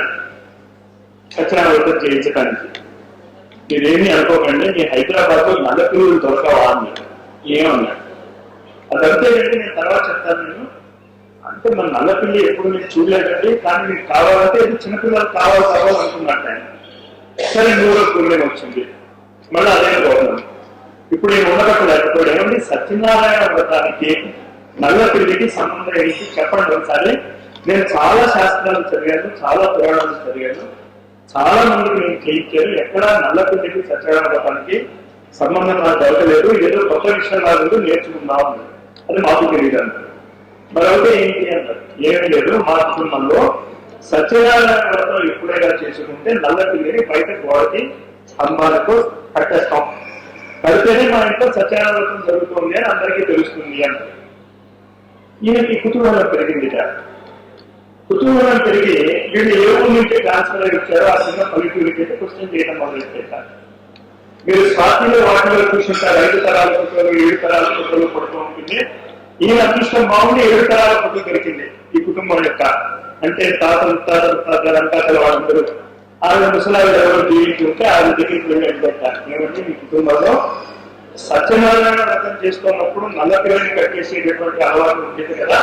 సత్యనారాయణ వ్రతం చేయించడానికి. మీరేమీ అనుకోకండి, మీ హైదరాబాద్ లో నల్లపిల్లులు దొరకవా అన్నాడు. ఏమన్నాడు, అదంతే ఏంటి నేను తర్వాత చెప్తాను. నేను అంటే మన నల్లపిల్లి ఎప్పుడు నేను చూడలేదండి, కానీ మీకు కావాలంటే ఇది చిన్నపిల్లలు కావాలనుకున్నట్టు ఆయన. సరే మూడో పూర్ణిమ వచ్చింది, మళ్ళీ అదే ప్రాబ్లం. ఇప్పుడు నేను ఉండబట్టు లేకపోతే ఏమండి సత్యనారాయణ వ్రతానికి నల్లపిల్లికి సంబంధం ఏంటి చెప్పండి ఒకసారి. నేను చాలా శాస్త్రాలు చదివాను, చాలా పురాణాలు చదివాను, చాలా మందికి నేను చేయించాను, ఎక్కడ నల్లపిల్లికి సత్యనారాయణ వ్రతానికి సంబంధం నాకు దొరకలేదు, ఏదో కొత్త విషయం రాదు నేర్చుకుందాం అన్నాడు. అది మాకు తెలియదు అన్నాడు. మరొకటి ఏంటి అన్నారు, ఏమీ లేదు మా కుటుంబంలో సత్యనారాయణ వ్రతం ఎప్పుడైనా చేసుకుంటే నల్లపిల్లిని బయట గోడకి స్తంభాలకు కట్టేస్తాం, కడితేనే మా ఇంట్లో సత్యనారాయణ వ్రతం జరుగుతుంది అని అందరికీ తెలుస్తుంది అన్నారు. ఈయనకి కుతూహలం పెరిగింది. కుతూహలం పెరిగి వీళ్ళు ఏ ఊరు నుంచి ట్రాన్స్ఫర్ అయి వచ్చారో ఆ చిన్న పల్లెటూరికి క్వశ్చన్ చేయడం మొదలెట్టారు. మీరు స్వాతిలో వాటిలో చూసుంటారు, 5 తరాల ఫోటోలు 7 తరాల ఫోటోలు పడుతూ ఉంటుంది. ఈయన అదృష్టం బాగుండి 7 తరాల ఫోటో దొరికింది ఈ కుటుంబం యొక్క. అంటే తాతలు వాళ్ళందరూ ఆవిడ ముసలావిడ ఎవరు జీవించి ఉంటే ఆవిడ దగ్గరికి వెళ్ళి పెట్టారు. ఏమంటే మీ కుటుంబంలో సత్యనారాయణ వ్రతం చేసుకున్నప్పుడు నల్లపిల్లని కట్టేసేటటువంటి అలవాటు ఉండేది కదా,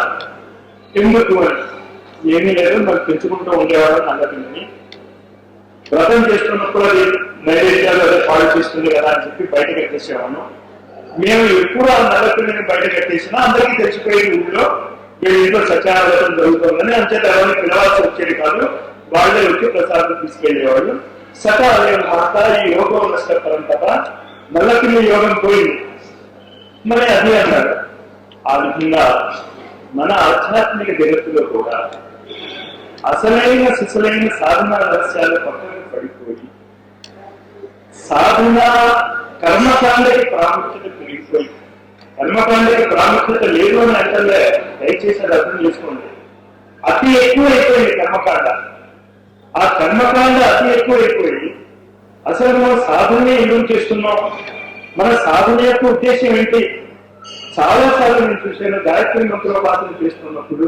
ఎందుకు అని. ఏమీ లేదు, మరి పెంచుకుంటూ ఉండేవాడు నల్లపిల్లని. వ్రతం చేస్తున్నప్పుడు అది నైవేద్యాలు అదే పాడు చేస్తుంది కదా అని చెప్పి బయట కట్టేసేవాను. మేము ఎప్పుడు ఆ నల్లపిల్లని బయట కట్టేసినా అందరికీ తెచ్చిపోయేది ఊళ్ళో వీళ్ళ ఇంట్లో సత్యనారాయణ వ్రతం జరుగుతుందని. అంచేత ఎవరిని పిలవాల్సి వచ్చేది కాదు, వాళ్ళే వచ్చి ప్రసాదం తీసుకెళ్లేవాళ్ళు. సకాలే మాట ఈ యోగం నష్టపరం కదా, నల్లపిల్లి యోగం పోయింది. మరి అది అన్నాడు. ఆ విధంగా మన ఆధ్యాత్మిక జగత్తులో కూడా అసలైన శిశులైన సాధన రహస్యాలు పక్కన పడిపోయి సాధన కర్మకాండకి ప్రాముఖ్యత పెరిగిపోయి, కర్మకాండకి ప్రాముఖ్యత లేదు అని అంటే దయచేసి అది అర్థం చేసుకోండి. అతి ఎక్కువ అయిపోయింది కర్మకాండ. ఆ కర్మకాండ అతి ఎక్కువ అయిపోయి అసలు మనం సాధనే ఎందుకు చేస్తున్నాం, మన సాధన యొక్క ఉద్దేశం ఏంటి. చాలా సార్లు నేను చూశాను, గాయత్రి మంత్రోపాసన చేస్తున్నప్పుడు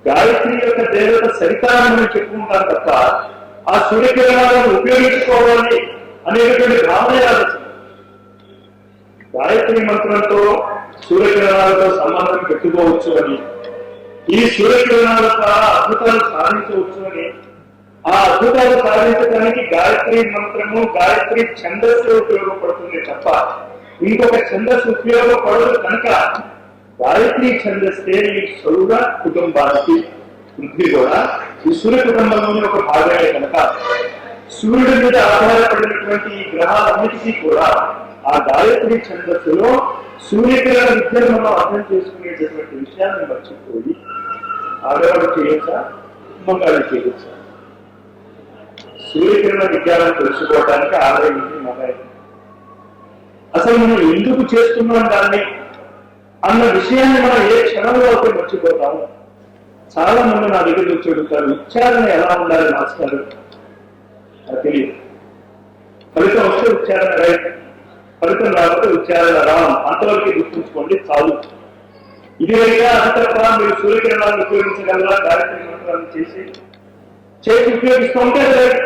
గాయత్రి యొక్క దేవత సరితారని చెప్పుకుంటాం తప్ప ఆ సూర్యకిరణాలను ఉపయోగించుకోవాలి అనేటువంటి భావన రాదు. గాయత్రి మంత్రంతో సూర్యకిరణాలతో సంబంధం పెట్టుకోవచ్చు అని, ఈ సూర్యకిరణాల ద్వారా అద్భుతాలు సాధించవచ్చు అని, ఆ అద్భుతాలు సాధించడానికి గాయత్రి మంత్రము గాయత్రి ఛందస్సు ఉపయోగపడుతుంది తప్ప ఇంకొక ఛందస్సు ఉపయోగపడదు. కనుక గాయత్రి ఛందస్తే ఈ సౌర కుటుంబానికి పృథ్వీ కూడా ఈ సూర్య కుటుంబంలోని ఒక భాగమే కనుక సూర్యుడి మీద ఆధారపడినటువంటి ఈ గ్రహాలన్నిటికీ కూడా ఆ గాయత్రి ఛందస్సులో సూర్యకిరణ విద్యను మనం అర్థం చేసుకునేటటువంటి విషయాన్ని మర్చిపోయి ఆడవాళ్ళు చేయొచ్చా, మగాళ్ళు చేయొచ్చా? సూర్యకిరణ విద్యాలను తెలుసుకోవడానికి ఆదాయించి మగాయి అసలు మనం ఎందుకు చేస్తున్నాం దాన్ని అన్న విషయాన్ని మనం ఏ క్షణంలో అయితే మర్చిపోతాము. చాలా మంది నా దగ్గర వచ్చి అడుగుతారు, ఉచ్చారణ ఎలా ఉండాలి మాస్టారు? అది తెలియదు. ఫలితం వస్తే ఉచ్చారణ రైట్, ఫలితం రాకపోతే ఉచ్చారణ రావం. అంతవరకు గుర్తుంచుకోండి చాలు. ఇది రైగా అది తప్ప మీరు సూర్యకిరణాలను ఉపయోగించగలరా? గాయత్రి మంత్రాలను చేసి ఉపయోగిస్తూ ఉంటే రైట్.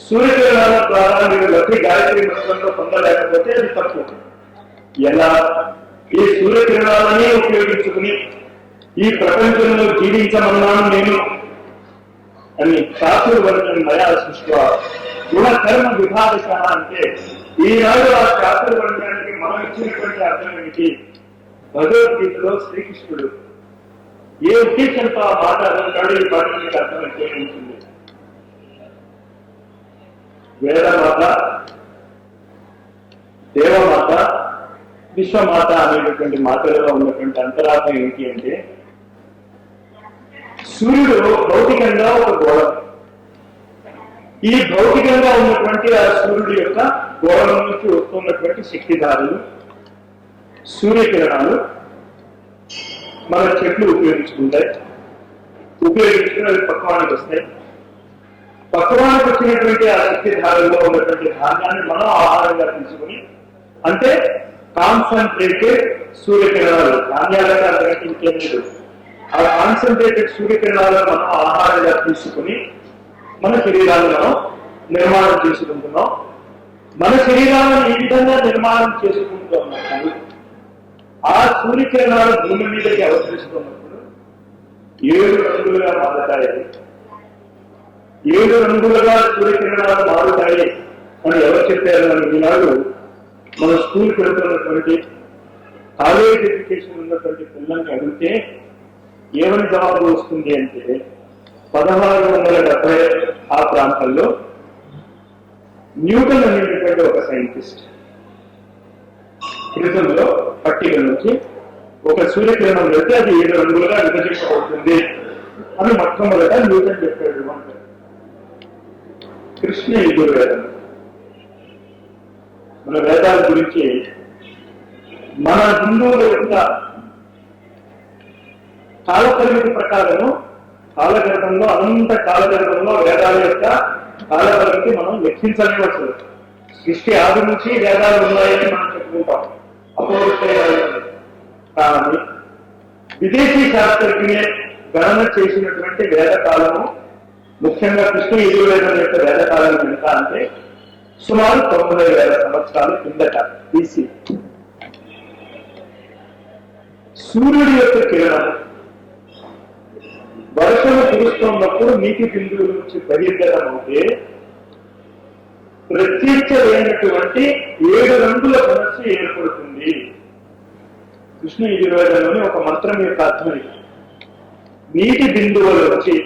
సూర్యకిరణాల ద్వారా మీరు లబ్ధి గాయత్రి మంత్రంలో పొందలేకపోతే అది తప్పు. ఎలా? ఈ సూర్యకిరణాలని ఉపయోగించుకుని ఈ ప్రపంచంలో జీవించమన్నాను నేను అని చాతుర్వర్ణం మయా సృష్టి గుణకర్మ విభాగశ అంటే ఈనాడు ఆ చాతుర్వర్ణానికి మనం ఇచ్చినటువంటి అర్థం ఏమిటి? భగవద్గీతలో శ్రీకృష్ణుడు ఏ ఉద్దేశంతో ఆ మాట అంటాడు, ఈ మాట మీకు అర్థమైతే ఉంటుంది. వేదమాత, దేవమాత, విశ్వమాత అనేటటువంటి మాటలలో ఉన్నటువంటి అంతరార్థం ఏంటి అంటే సూర్యుడు భౌతికంగా ఒక గోళం. ఈ భౌతికంగా ఉన్నటువంటి ఆ సూర్యుడి యొక్క గోళం నుంచి వస్తున్నటువంటి శక్తిధారులు సూర్యకిరణాలు మన చెట్లు ఉపయోగించుకుని అవి పక్వానికి వస్తాయి. పక్వానికి వచ్చినటువంటి ఆ శక్తిధారుల్లో ఉన్నటువంటి ధాన్యాన్ని మనం ఆహారంగా తీసుకుని, అంటే కాన్సన్ట్రేటెడ్ సూర్యకిరణాలు, ధాన్యాలుగా అంతకంటే ఇంకేం లేదు, ఆ కాన్సన్ట్రేటెడ్ సూర్యకిరణాలను మనం ఆహారంగా తీసుకుని మన శరీరాలను మనం నిర్మాణం చేసుకుంటున్నాం. మన శరీరాలను ఈ విధంగా నిర్మాణం చేసుకుంటూ ఉన్నప్పుడు ఆ సూర్యకిరణాలు భూమి మీదకి అవతరిస్తున్నప్పుడు 7 రంగులుగా మారుతాయి. 7 రంగులుగా సూర్యకిరణాలు మారుతాయి అని ఎవరు చెప్పారు అని ఈనాడు మన స్కూల్కి వెళ్తున్నటువంటి కాలేజ్ ఎడ్యుకేషన్ ఉన్నటువంటి పిల్లల్ని అడిగితే ఏమని జవాబు వస్తుంది అంటే 1670 ఆ ప్రాంతంలో న్యూటన్ అనేటటువంటి ఒక సైంటిస్ట్ క్రితంలో పట్టిక నుంచి ఒక సూర్యకిరణం వెళ్తే అది 7 రంగులుగా విభజించబడుతుంది అని మొట్టమొదట న్యూటన్ చెప్పాడు అంటారు. కృష్ణ యజుర్వేదం మన వేదాల గురించి మన హిందువుల యొక్క కాలపరిమితి ప్రకారము కాలగర్భంలో అనంత కాలగర్భంలో వేదాల యొక్క కాలపరిమితి మనం లెక్కించలేము. అసలు సృష్టి ఆది నుంచి వేదాలు ఉన్నాయని మనం చెప్పుకుంటాం, అపూర్వమైన. కానీ విదేశీ శాస్త్రజ్ఞులే గణన చేసినటువంటి వేదకాలము, ముఖ్యంగా కృష్ణ యజుర్వేదం యొక్క వేదకాలం ఎంత అంటే సుమారు 90,000 సంవత్సరాల కిందట BC. సూర్యుడి యొక్క కిరణం వర్షము కురుస్తున్నప్పుడు నీటి బిందువుల నుంచి బహిర్గతం అవుతే ప్రత్యక్షమైనటువంటి 7 రంగుల సమస్య ఏర్పడుతుంది. కృష్ణ యజుర్వేదంలోని ఒక మంత్రం యొక్క అర్థం ఇది. నీటి బిందువుల నుంచి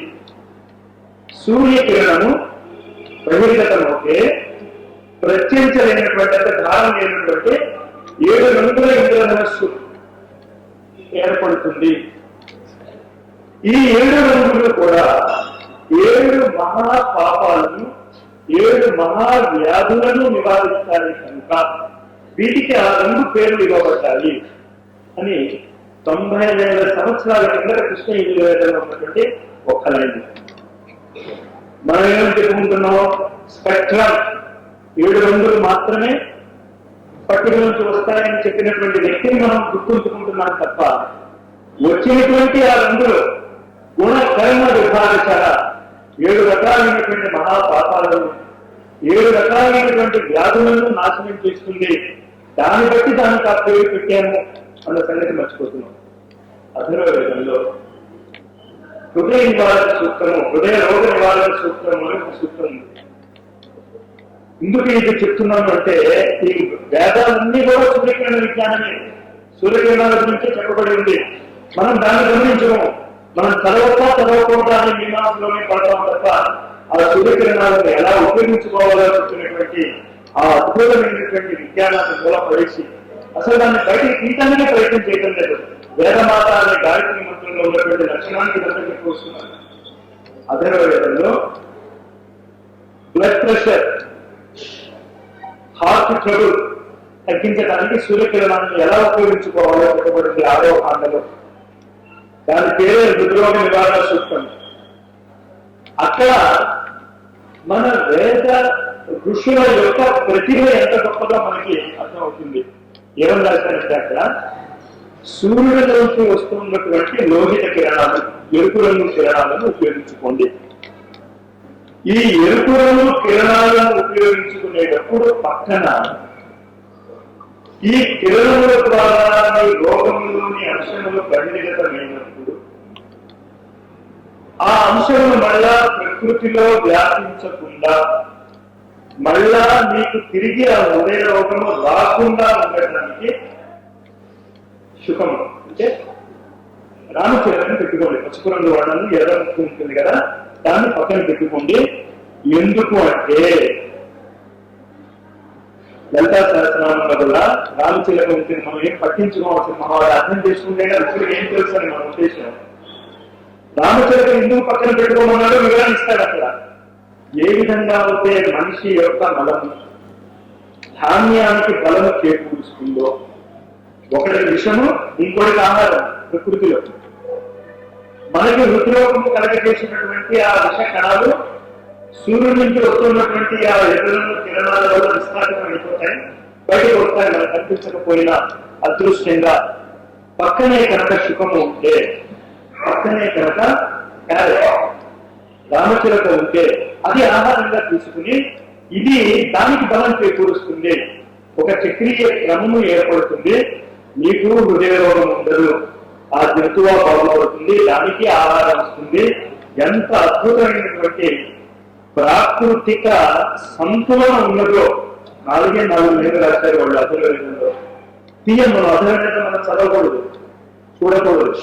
సూర్యకిరణము బహిర్గతమవుతే ప్రత్యక్షమైనటువంటి అంటే ధారణ లేనటువంటి 7 రంగుల ఇంద్రధనస్సు ఏర్పడుతుంది. ఈ 7 రంగులు కూడా 7 మహాపాపాలను 7 మహావ్యాధులను నివారిస్తాయి కనుక వీటికి ఆ రంగు పేర్లు ఇవ్వబడ్డాయి అని 90,000 సంవత్సరాల కింద కృష్ణ యజుర్వేదంలో ఉన్నటువంటి ఒక లైన్. మనం ఏమని చెప్పుకుంటున్నాం? స్పెక్ట్రమ్ 7 రంగులు మాత్రమే పట్టిక నుంచి వస్తాయని చెప్పినటువంటి వ్యక్తిని మనం గుర్తుంచుకుంటున్నాం తప్ప వచ్చినటువంటి ఆ రంగులు గుణ కర్మ విభాగశాల 7 రకాలైనటువంటి మహాపాపాలను 7 రకాలైనటువంటి వ్యాధులను నాశనం చేస్తుంది. దాన్ని బట్టి దానికి ఆ పేరు పెట్టాము అన్న సంగతి మర్చిపోతున్నాం. అథర్వవేదంలో హృదయ నివారణ సూత్రము, హృదయ రోగ నివారణ సూత్రము అనే ఒక సూత్రం ఉంది. ఎందుకు ఇది చెప్తున్నాను అంటే ఈ వేదాలన్నీ కూడా సూర్యకిరణ విజ్ఞానమే, సూర్యకిరణాల గురించి చెప్పబడి ఉంది. మనం దాన్ని గమనించము. మనం చదవకుండా అనే మీమాంసలోనే పడతాం తప్ప ఆ సూర్యకిరణాలను ఎలా ఉపయోగించుకోవాలో చెప్పినటువంటి ఆ అద్భుతమైనటువంటి విజ్ఞానాన్ని మూల పడేసి అసలు దాన్ని బయటికి తీయటానికే ప్రయత్నం చేయడం లేదు. వేదమాత అనే గాయత్రి మంత్రంలో ఉన్నటువంటి లక్షణానికి దగ్గరికి వస్తున్నారు. అథర్వవేదంలో బ్లడ్ ప్రెషర్, హార్ట్ ట్రబుల్ తగ్గించడానికి సూర్యకిరణాన్ని ఎలా ఉపయోగించుకోవాలో చెప్పబడింది 6వ కాండలో. దాని పేరే హృద్రోగ నివారణ సూత్రం. అక్కడ మన వేద ఋషుల యొక్క ప్రతిభ ఎంత గొప్పగా మనకి అర్థమవుతుంది. ఏమని రాశారంటే అక్కడ సూర్యుడిలోకి వస్తున్నటువంటి లోహిత కిరణాలు, ఎరుపు రంగు కిరణాలను ఉపయోగించుకోండి. ఈ ఎరుపు రంగు కిరణాలను ఉపయోగించుకునేటప్పుడు పక్కన ఈ కిరణముల ద్వారా మీ రోగంలోని అంశములు బహిర్గతమైనప్పుడు ఆ అంశములు మళ్ళా ప్రకృతిలో వ్యాపించకుండా మళ్ళా మీకు తిరిగి ఆ హృదయ రోగము రాకుండా ఉండటానికి శుకము అంటే రామచరణని పెట్టుకోండి. పసుపు రంగు వాళ్ళని ఎర్ర ముక్కు ఉంటుంది కదా, దాన్ని పక్కన పెట్టుకోండి. ఎందుకు అంటే లలితా సహస్రనామంలో కూడా రామచిలక ఉంటుంది. మనం ఏం పట్టించుకోవాల్సింది, మనం వాడు అర్థం చేసుకుంటే ఋషులకు ఏం తెలుసు అని మన ఉద్దేశం. రామచిలక ఎందుకు పక్కన పెట్టుకోమన్నాడో వివరణ ఇస్తాడు అక్కడ. ఏ విధంగా అయితే మనిషి యొక్క బలము ధాన్యానికి బలము చేకూరుస్తుందో, ఒకటి విషము ఇంకోటి ఆహారం ప్రకృతిలో, మనకి హృద్రోగము కలగజేసినటువంటి ఆ విష కణాలు సూర్యుడి నుంచి వస్తున్నటువంటి ఆ ఎదురు కిరణాల వల్ల విస్తారితం అయిపోతాయి, బయటకు వస్తాయి. మనకు కనిపించకపోయినా అదృష్టంగా పక్కనే కనుక సుఖము ఉంటే, పక్కనే కనుక రామచిలక ఉంటే అది ఆహారంగా తీసుకుని ఇది దానికి బలం చేకూరుస్తుంది. ఒక చక్రీయ క్రమము ఏర్పడుతుంది. మీకు హృదయ రోగం ఉండదు, ఆ జంతువు బాగుపడుతుంది, దానికి ఆహారం వస్తుంది. ఎంత అద్భుతమైనటువంటి ప్రాకృతిక సంతులనం ఉన్నదో 4 నేను రాశారు వాళ్ళు అథర్వవేదంలో. మనం అథర్వవేదం మనం చదవకూడదు, చూడకూడదు.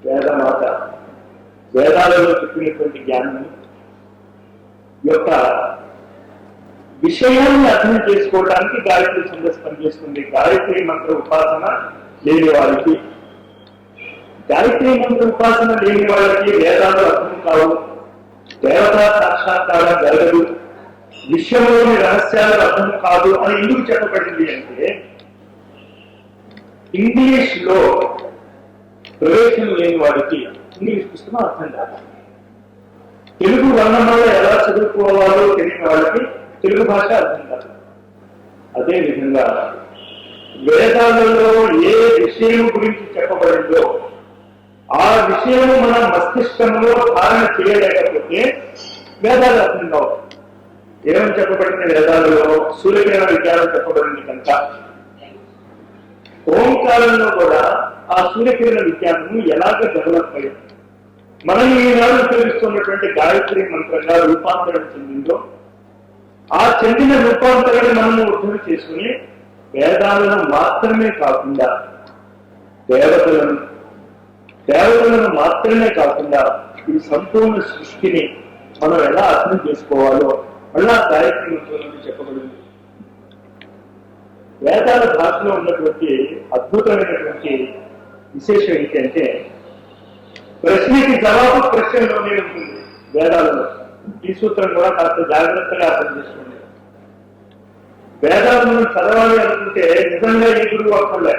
వేదమాత వేదాలలో చెప్పినటువంటి జ్ఞానం యొక్క విషయాన్ని అర్థం చేసుకోవడానికి గాయత్రి ఛందస్సు పనిచేస్తుంది. గాయత్రి మంత్ర ఉపాసన లేని వారికి, గాయత్రి మంత్ర ఉపాసన లేని వాళ్ళకి వేదాలు అర్థం కావు, దేవతా సాక్షాత్కారం జరగదు, విశ్వంలోని రహస్యాలు అర్థం కాదు అని ఎందుకు చెప్పబడింది అంటే ఇంగ్లీష్ లో ప్రవేశం లేని వాడికి ఇంగ్లీష్ పుస్తకం అర్థం కాదు. తెలుగు వర్ణమాల ఎలా చదువుకోవాలో తెలియని వాళ్ళకి తెలుగు భాష అర్థం కాదు. అదేవిధంగా వేదాలలో ఏ విషయం గురించి చెప్పబడిందో ఆ విషయం మన మస్తిష్కంలో ధారణ చేయలేకపోతే వేదాలు అర్థం కావు. ఏమని చెప్పబడింది వేదాలలో? సూర్యకిరణ విజ్ఞానం చెప్పబడింది కనుక ఓంకారంలో కూడా ఆ సూర్యకిరణ విజ్ఞానము ఎలాగ డెవలప్ అయ్యింది, మనం ఈనాడు ఉపయోగిస్తున్నటువంటి గాయత్రి మంత్రంగా రూపాంతరం చెందిందో ఆ చెందిన రూపాంతరాన్ని మనము ఉద్ధరణ చేసుకుని వేదాలను మాత్రమే కాకుండా దేవతలను మాత్రమే కాకుండా ఈ సంపూర్ణ సృష్టిని మనం ఎలా అర్థం చేసుకోవాలో మళ్ళా గాయత్రి మంత్రంలో చెప్పబడింది. వేదాల భాషలో ఉన్నటువంటి అద్భుతమైనటువంటి విశేషం ఏంటంటే ప్రశ్నకి జవాబు ప్రశ్నలోనే ఉంటుంది వేదాలలో. ఈ సూత్రం కూడా కాస్త జాగ్రత్తగా అర్థం చేసుకోండి. వేదాలను చదవాలి అనుకుంటే నిజంగా ఈ గురువు అక్కర్లే.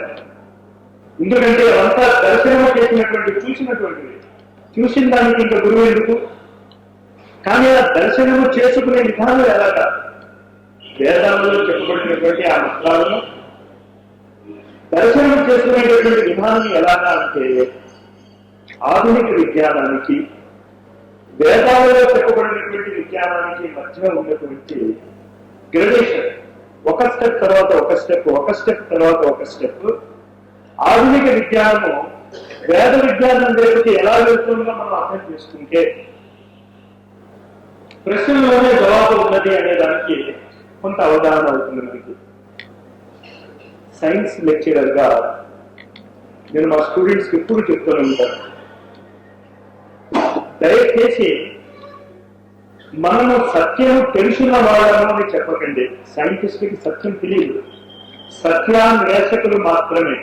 ఎందుకంటే అంతా దర్శనము చేసినటువంటి చూసినటువంటిది, చూసిన దానికి ఇంకా గురువు ఎందుకు? కానీ ఆ దర్శనము చేసుకునే విధానం ఎలాగా? వేదాలలో చెప్పబడినటువంటి ఆ మంత్రాలను దర్శనం చేసుకునేటటువంటి విధానం ఎలాగా అంటే ఆధునిక విజ్ఞానానికి, వేదాలలో చెప్పబడినటువంటి విజ్ఞానానికి మధ్య ఉన్నటువంటి గ్రడేషన్, ఒక స్టెప్ తర్వాత ఒక స్టెప్, ఒక స్టెప్ తర్వాత ఒక స్టెప్. ఆధునిక విజ్ఞానము వేద విజ్ఞానం దగ్గరికి ఎలా వెళ్తుందో మనం అర్థం చేసుకుంటే ప్రశ్నలోనే జవాబు ఉన్నది అనే దానికి కొంత అవగాహన అవుతుంది మనకి. సైన్స్ లెక్చరర్ గా నేను మా స్టూడెంట్స్ కి ఎప్పుడు చెప్తూనే ఉంటాను, దయచేసి మనము సత్యం తెలిసిన వాళ్ళము అని చెప్పకండి. సైంటిస్ట్కి సత్యం తెలియదు, సత్యాన్వేషకులు మాత్రమే.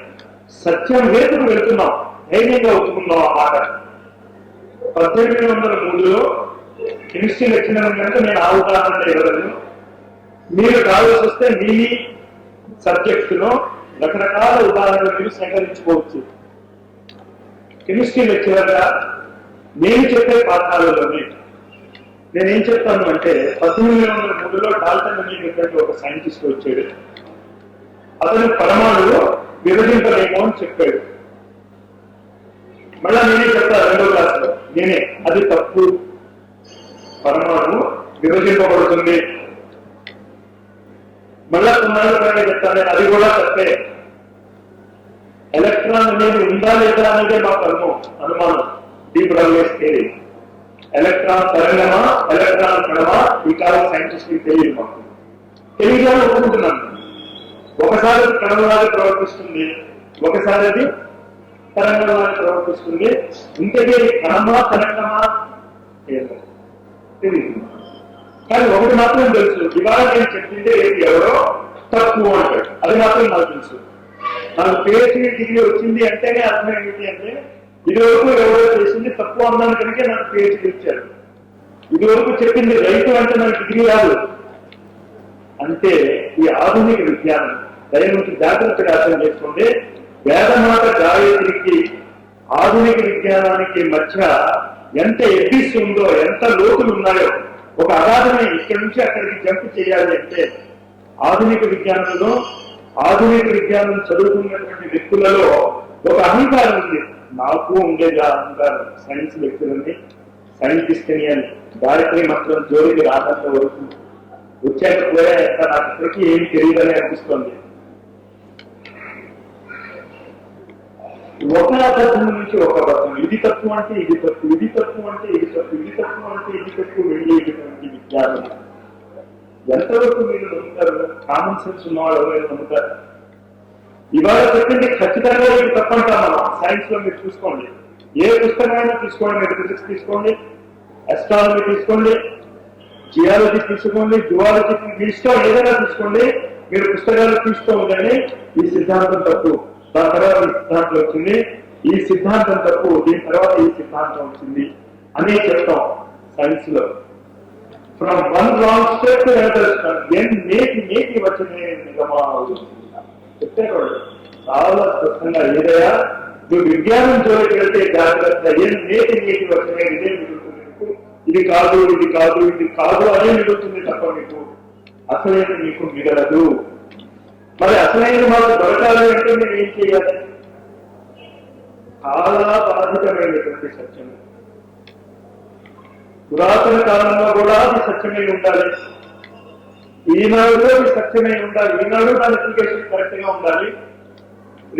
సత్యం వేపుకు వెళ్తున్నాం, ధైర్యంగా ఒప్పుకున్నాం ఆ మాట. 1803లో కెమిస్ట్రీ లెక్చరర్ కనుక నేను ఆ ఉదాహరణ ఇవ్వగలను. మీరు కావాల్సి వస్తే మీ సబ్జెక్ట్ లో రకరకాల ఉదాహరణలు మీరు సేకరించుకోవచ్చు. కెమిస్ట్రీ లెక్చరర్ గా నేను చెప్పే పాఠాలలోనే నేనేం చెప్తాను అంటే, 1803లో డాల్టన్ అనేటువంటి ఒక సైంటిస్ట్ వచ్చాడు. అతను పరమాణువు విభజింపలేము అని చెప్పాడు. మళ్ళా నేనే చెప్తాను 2వ క్లాసులో, నేనే అది తప్పు, పరమాణువు విభజింపబడుతుంది. మళ్ళా కొన్నాళ్ళు పైన చెప్తాను నేను, అది కూడా తప్పే. ఎలక్ట్రాన్ అనేది ఉందా లేదా అనేదే మాకు అనుమానం. డీప్ డబ్ల్యూఎస్ థియరీ, ఎలక్ట్రాన్ తరంగమా ఎలక్ట్రాన్ కణమా ఈ కాలం సైంటిస్ట్ తెలియదు. మాకు తెలియదని ఒప్పుకుంటున్నాను. ఒకసారి కణంలాగా ప్రవర్తిస్తుంది, ఒకసారి అది తరంగంలాగా ప్రవర్తిస్తుంది. ఇంతకీ కణమా తరంగమా తెలియదు. కానీ ఒకటి మాత్రం తెలుసు, ఇవాళ నేను చెప్పిందే ఎవరో తప్పు అంటాడు. అది మాత్రం నాకు తెలుసు. నాకు పిహెచ్డీ డిగ్రీ వచ్చింది అంటేనే అర్థం ఏంటి అంటే, ఇదివరకు ఎవరో చేసింది తప్పు అన్నాను కనుక నాకు పిహెచ్డీ ఇచ్చారు. ఇదివరకు చెప్పింది రైతు అంటే నాకు డిగ్రీ రాదు. అంటే ఈ ఆధునిక విజ్ఞానం దయనుంచి జాగ్రత్తగా అర్థం చేసుకోండి. వేదమాత గాయత్రికి ఆధునిక విజ్ఞానానికి మధ్య ఎంత ఎడ్డిస్ ఉందో, ఎంత లోతులు ఉన్నాయో, ఒక అగాధమే. ఇక్కడి నుంచి అక్కడికి జంప్ చేయాలి అంటే ఆధునిక విజ్ఞానంలో, ఆధునిక విజ్ఞానం చదువుతున్నటువంటి వ్యక్తులలో ఒక అహంకారం ఉంది. నాకు ఉండేది ఆ అహంకారం. సైన్స్ వ్యక్తులని, సైంటిస్ట్ అని గాయత్రి మాత్రం జోలికి రానంత వరకు వచ్చాక కూడా నాకు ఇప్పటికీ ఏమి తెలియదని అనిపిస్తోంది. ఒక అబద్ధం నుంచి ఒక అబద్ధం, ఇది తప్పు అంటే ఇది తప్పు, ఇది తప్పు అంటే ఇది తప్పు, ఇది తప్పు అంటే ఇది తప్పు వెళ్ళేటువంటి విజ్ఞానం ఎంతవరకు మీరు నమ్ముతారు? కామన్ సెన్స్ ఉన్నవాళ్ళు ఎవరైనా నమ్ముతారు? ఇవాళ చెప్పింది ఖచ్చితంగా ఇది తప్పంటాం మనం. సైన్స్ లో మీరు చూసుకోండి, ఏ పుస్తకమైనా తీసుకోండి, మీరు ఫిజిక్స్ తీసుకోండి, అస్ట్రానమీ తీసుకోండి, జియాలజీ తీసుకోండి, జువాలజీ, మీ ఇష్టం ఏదైనా తీసుకోండి, మీరు పుస్తకాలు తీస్తూ ఉండండి. ఈ సిద్ధాంతం తప్పు, దాని తర్వాత ఈ సిద్ధాంతం వచ్చింది, ఈ సిద్ధాంతం తప్పు, దీని తర్వాత ఈ సిద్ధాంతం వచ్చింది అని చెప్తాం సైన్స్ లో. ఫ్రమ్ వన్ రాంగ్ స్టెప్ నేటి వచ్చిన నిగమా చెప్పారు చాలా స్పష్టంగా. ఏదైనా నువ్వు విజ్ఞానం జోలికి వెళ్తే జాగ్రత్త, నేటి వచ్చిన ఇదే మిగులుతుంది. ఇది కాదు, ఇది కాదు, ఇది కాదు అనే మిగులుతుంది తప్ప మీకు అసలైన మీకు మిగలదు. మరి అసలైన మాకు దొరకాలి అంటే మేము ఏం చేయాలి? చాలా బాధితమైనటువంటి సత్యం. పురాతన కాలంలో కూడా అది సత్యమై ఉండాలి, ఈనాడు అది సత్యమై ఉండాలి, ఈనాడు దాని అప్లికేషన్ కరెక్ట్ గా ఉండాలి.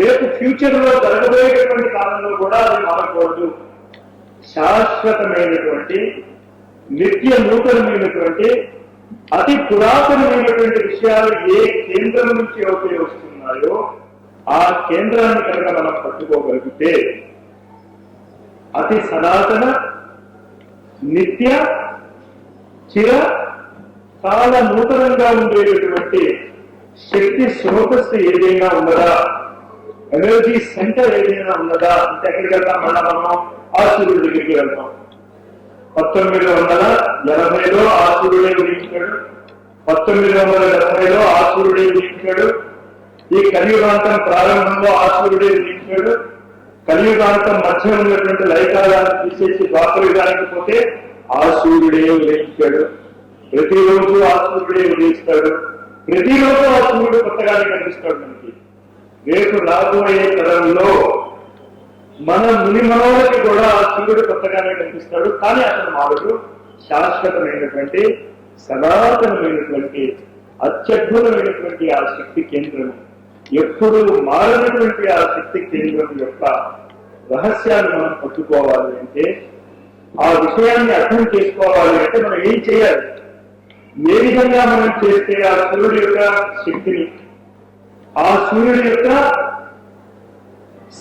రేపు ఫ్యూచర్ లో జరగబోయేటటువంటి కాలంలో కూడా అది మారకూడదు. శాశ్వతమైనటువంటి, నిత్య నూతనమైనటువంటి, అతి పురాతనమైనటువంటి విషయాలు ఏ కేంద్రం నుంచి అయితే వస్తున్నాయో ఆ కేంద్రాన్ని కనుక మనం పట్టుకోగలిగితే అతి సనాతన, నిత్య, చిర, చాలా నూతనంగా ఉండేటటువంటి శక్తి స్రోతస్సు ఏదైనా ఉన్నదా, ఎనర్జీ సెంటర్ ఏదైనా ఉన్నదా అంటే ఎక్కడికి వెళ్తాం? మళ్ళా మనం ఆ సూర్యుడి దగ్గరికి వెళ్తాం. 1980లో ఆ సూర్యుడే ఉదయించాడు, 1970లో ఆ సూర్యుడే ఉదయించాడు, ఈ కలియుగాంతం ప్రారంభంలో ఆ సూర్యుడే ఉదయించాడు, కలియుగాంతం మధ్య ఉన్నటువంటి లయకాలాన్ని తీసేసి ద్వాపరయుగానికి పోతే ఆ సూర్యుడే ఉదయించాడు. ప్రతిరోజు ఆ సూర్యుడే ఉదయిస్తాడు, ప్రతిరోజు ఆ సూర్యుడు కొత్తగానే కనిపిస్తాడు మనకి. రేపు రాబోయే తరంలో మన ముని మనోళ్ళకి కూడా సూర్యుడు కొత్తగానే కనిపిస్తాడు, కానీ అతను మారుడు శాశ్వతమైనటువంటి సనాతనమైనటువంటి అత్యద్భుతమైనటువంటి ఆ శక్తి కేంద్రం, ఎప్పుడు మారినటువంటి ఆ శక్తి కేంద్రం యొక్క రహస్యాన్ని మనం పట్టుకోవాలి అంటే, ఆ విషయాన్ని అర్థం చేసుకోవాలి అంటే మనం ఏం చేయాలి, ఏ విధంగా మనం చేస్తే ఆ సూర్యుడి యొక్క శక్తిని, ఆ సూర్యుడి యొక్క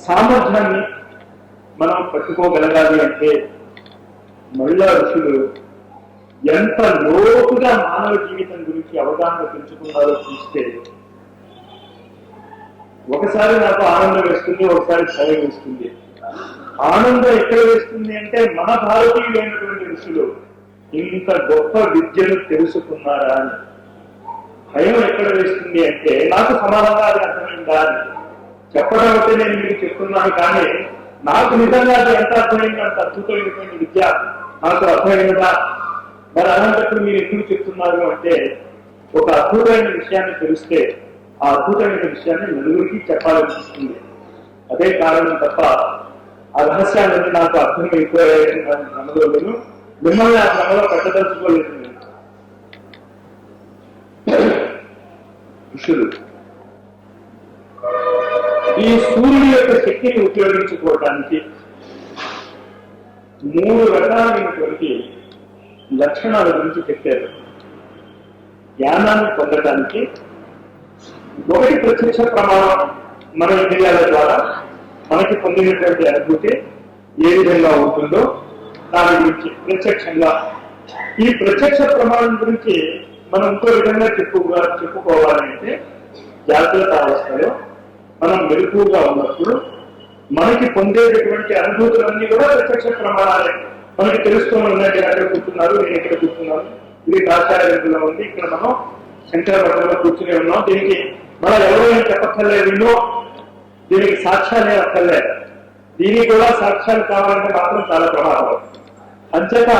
సామర్థ్యాన్ని మనం పట్టుకోగలగాలి అంటే, మళ్ళా ఋషులు ఎంత లోతుగా మానవ జీవితం గురించి అవగాహన పెంచుకున్నారో చూస్తే, ఒకసారి నాకు ఆనందం వేస్తుంది, ఒకసారి భయం వేస్తుంది. ఆనందం ఎక్కడ వేస్తుంది అంటే, మన భారతీయులైనటువంటి ఋషులు ఇంత గొప్ప విద్యను తెలుసుకున్నారా అని. భయం ఎక్కడ వేస్తుంది అంటే, నాకు సమానంగా అది అర్థమైందా అని. చెప్పడం అయితే నేను మీకు చెప్తున్నాను, కానీ నాకు నిజంగా అది ఎంత అర్థమైంది, అంత అద్భుతమైనటువంటి విద్య నాకు అర్థమైనదా. మరి అలాంటప్పుడు మీరు ఎందుకు చెప్తున్నారు అంటే, ఒక అద్భుతమైన విషయాన్ని తెలిస్తే ఆ అద్భుతమైన విషయాన్ని నలుగురికి చెప్పాలనిపిస్తుంది. అదే కారణం తప్ప ఆ రహస్యాలన్నీ నాకు అర్థమైపోయాయని నమ్మలోను, మిమ్మల్ని ఆ క్రమంలో పెట్టదలుచుకోలేదు. ఋషులు ఈ సూర్యుడి యొక్క శక్తిని ఉపయోగించుకోవటానికి 3 రకాలైనటువంటి లక్షణాల గురించి చెప్పారు. జ్ఞానాన్ని పొందటానికి ఒకటి ప్రత్యక్ష ప్రమాణం, మన ఇంద్రియాల ద్వారా మనకి పొందినటువంటి అనుభూతి ఏ విధంగా ఉంటుందో దాని గురించి ప్రత్యక్షంగా. ఈ ప్రత్యక్ష ప్రమాణం గురించి మనం ఇంకో విధంగా చెప్పుకోవాలి అంటే, జాగ్రత్త అవస్థలో మనం మెలకువగా ఉన్నప్పుడు మనకి పొందేటటువంటి అనుభూతులన్నీ కూడా ప్రత్యక్ష ప్రమాణాలే. మనకి తెలుస్తూ ఉందంటే, అక్కడ కూర్చున్నారు, నేను ఇక్కడ కూర్చున్నాను, ఇది కాచార్యంలో ఉంది, ఇక్కడ మనం శంకర మఠంలో కూర్చుని ఉన్నాం, దీనికి మనం ఎవరైనా చెప్పక్కర్లేదు, ఎన్నో దీనికి సాక్ష్యాలే అక్కర్లేదు. దీనికి కూడా సాక్ష్యాలు కావాలంటే మాత్రం చాలా ప్రమాదం. అంతేత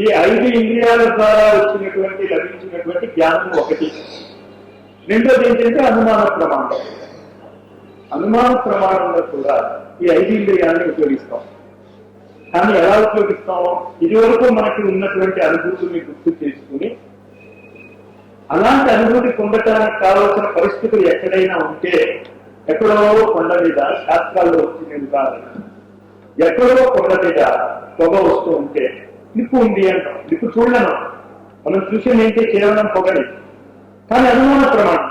ఈ 5 ఇంద్రియాల ద్వారా లభించినటువంటి జ్ఞానం ఒకటి. రెండోది ఏంటంటే అనుమాన ప్రమాణం. అనుమాన ప్రమాణంలో కూడా ఈ 5 ఇంద్రియాలను ఉపయోగిస్తాం. కానీ ఎలా ఉపయోగిస్తామో, ఇదివరకు మనకి ఉన్నటువంటి అనుభూతిని గుర్తు చేసుకుని, అలాంటి అనుభూతి పొందటానికి కావాల్సిన పరిస్థితులు ఎక్కడైనా ఉంటే, ఎక్కడో కొండ మీద శాస్త్రాల్లో వచ్చినది కాదు, ఎక్కడో కొండ మీద పొగ వస్తూ ఉంటే నిప్పు ఉంది అంటాం. నిప్పు చూడలేను, మనం చూసేది ఏంటి, కేవలం పొగని. కానీ అనుమాన ప్రమాణం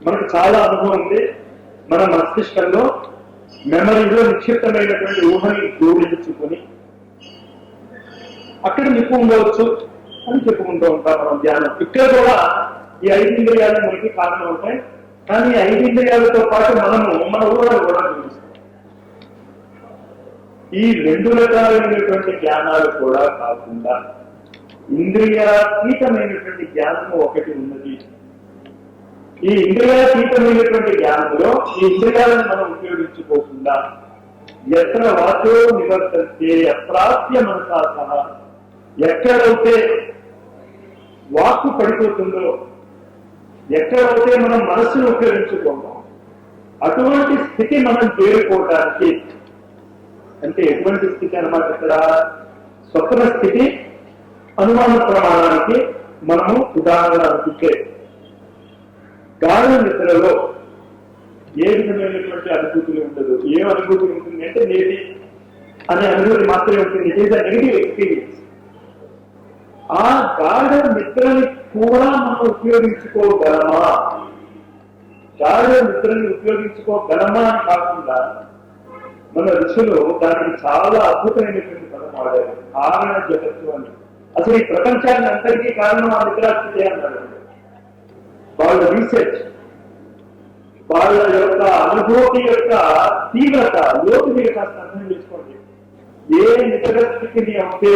మనకు చాలా అనుభవం ఉంది. మన మస్తిష్కంలో మెమరీలో నిక్షిప్తమైనటువంటి ఊహని జోడించుకొని అక్కడ నిప్పు ఉండవచ్చు అని చెప్పుకుంటూ ఉంటాం మనం ధ్యానం. ఇక్కడ కూడా ఈ 5 ఇంద్రియాలు మనకి కారణం ఉంటాయి. కానీ 5 ఇంద్రియాలతో పాటు మన ఊహను కూడా చూపిస్తాం. ఈ 2 రకాలైనటువంటి జ్ఞానాలు కూడా కాకుండా ఇంద్రియాతీతమైనటువంటి జ్ఞానము ఒకటి ఉన్నది. ఈ ఇంద్రియాతీతమైనటువంటి జ్ఞానంలో ఈ ఇంద్రియాలను మనం ఉపయోగించుకోకుండా, ఎక్కడ వాచో నివర్తంతే అప్రాప్య మనసా సహా, ఎక్కడైతే వాక్కు పడిపోతుందో, ఎక్కడైతే మనం మనస్సును ఉపయోగించుకోమో, అటువంటి స్థితి మనం చేరుకోవడానికి, అంటే ఎటువంటి స్థితి అన్నమాట, ఇక్కడ స్వప్న స్థితి, అనుమాన ప్రమాణానికి మనము ఉదాహరణ అనుకుంటే, గాఢ నిద్రలో ఏ విధమైనటువంటి అనుభూతులు ఉండదు. ఏం అనుభూతి ఉంటుంది అంటే, నేటి అనే అనుభూతి మాత్రమే ఉంటుంది. It is a negative experience. ఆ గాఢ నిద్రని కూడా మనం ఉపయోగించుకోగలమా, గాఢ నిద్రని ఉపయోగించుకోగలమా అని కాకుండా, మన ఋషులు దానికి చాలా అద్భుతమైనటువంటి పదం వాడారు, కారణ జగత్తు అని. అసలు ఈ ప్రపంచాన్ని అంతరికీ కారణం ఆ నిద్రాస్థితి అన్నారు. వాళ్ళ రీసెర్చ్, వాళ్ళ యొక్క అనుభూతి యొక్క తీవ్రత, లోతు మీరు కాస్త అర్థం చేసుకోండి. ఏ నిద్ర స్థితిని అయితే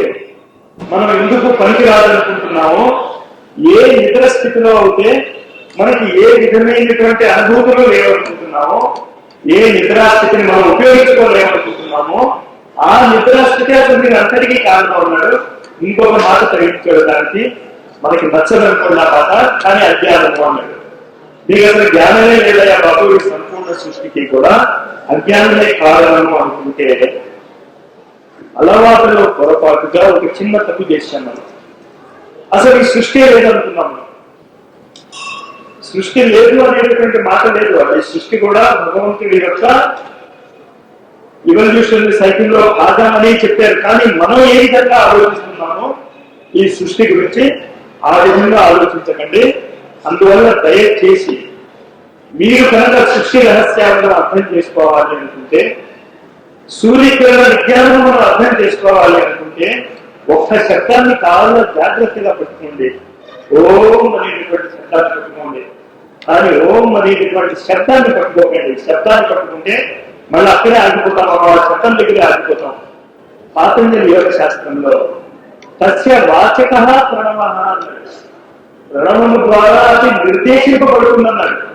మనం ఎందుకు పనికిరాదనుకుంటున్నామో, ఏ నిద్ర స్థితిలో అయితే మనకి ఏ విధమైనటువంటి అనుభూతులు లేవనుకుంటున్నామో, ఏ నిద్రాస్థితిని మనం ఉపయోగించుకోలేమనుకుంటున్నామో, ఆ నిద్రాస్థితి అసలు మీరు అందరికీ కారణం ఉన్నాడు. ఇంకొక మాట తగ్గించుకోవడానికి మనకి నచ్చదనుకున్న మాట, కానీ అజ్ఞానం అన్నాడు. మీకు అసలు జ్ఞానమే లేదయా బాబు, సంపూర్ణ ఉన్న సృష్టికి కూడా అజ్ఞానమే కారణము అనుకుంటే అలవాటులో పొరపాటుగా ఒక చిన్న తప్పు చేశాం మనం. అసలు ఈ సృష్టి లేదనుకున్నాం. సృష్టి లేదు అనేటటువంటి మాట లేదు. అది సృష్టి కూడా భగవంతుడి యొక్క ఇవల్యూషన్ సైకిల్లో భాగమని చెప్పారు. కానీ మనం ఏ విధంగా ఆలోచిస్తున్నామో ఈ సృష్టి గురించి ఆ విధంగా ఆలోచించకండి. అందువల్ల దయచేసి మీరు కనుక సృష్టి రహస్యాలను అర్థం చేసుకోవాలి అనుకుంటే, సూర్యకిరణ విజ్ఞానం మనం అర్థం చేసుకోవాలి అనుకుంటే ఒక్క శబ్దాన్ని చాలా జాగ్రత్తగా పట్టుకోండి. ఓం అనేటువంటి శబ్దాన్ని పట్టుకోండి. కానీ ఓం అనేటువంటి శబ్దాన్ని పట్టుకోకండి. శబ్దాన్ని పట్టుకుంటే మళ్ళీ అక్కడే ఆగిపోతాం, ఆ శబ్దం దగ్గరే ఆగిపోతాం. పాతంజలి యోగ శాస్త్రంలో తస్య వాచక ప్రణవ అన్నాడు. ప్రణవము ద్వారా అది నిర్దేశింపబడుతుందన్నాడు.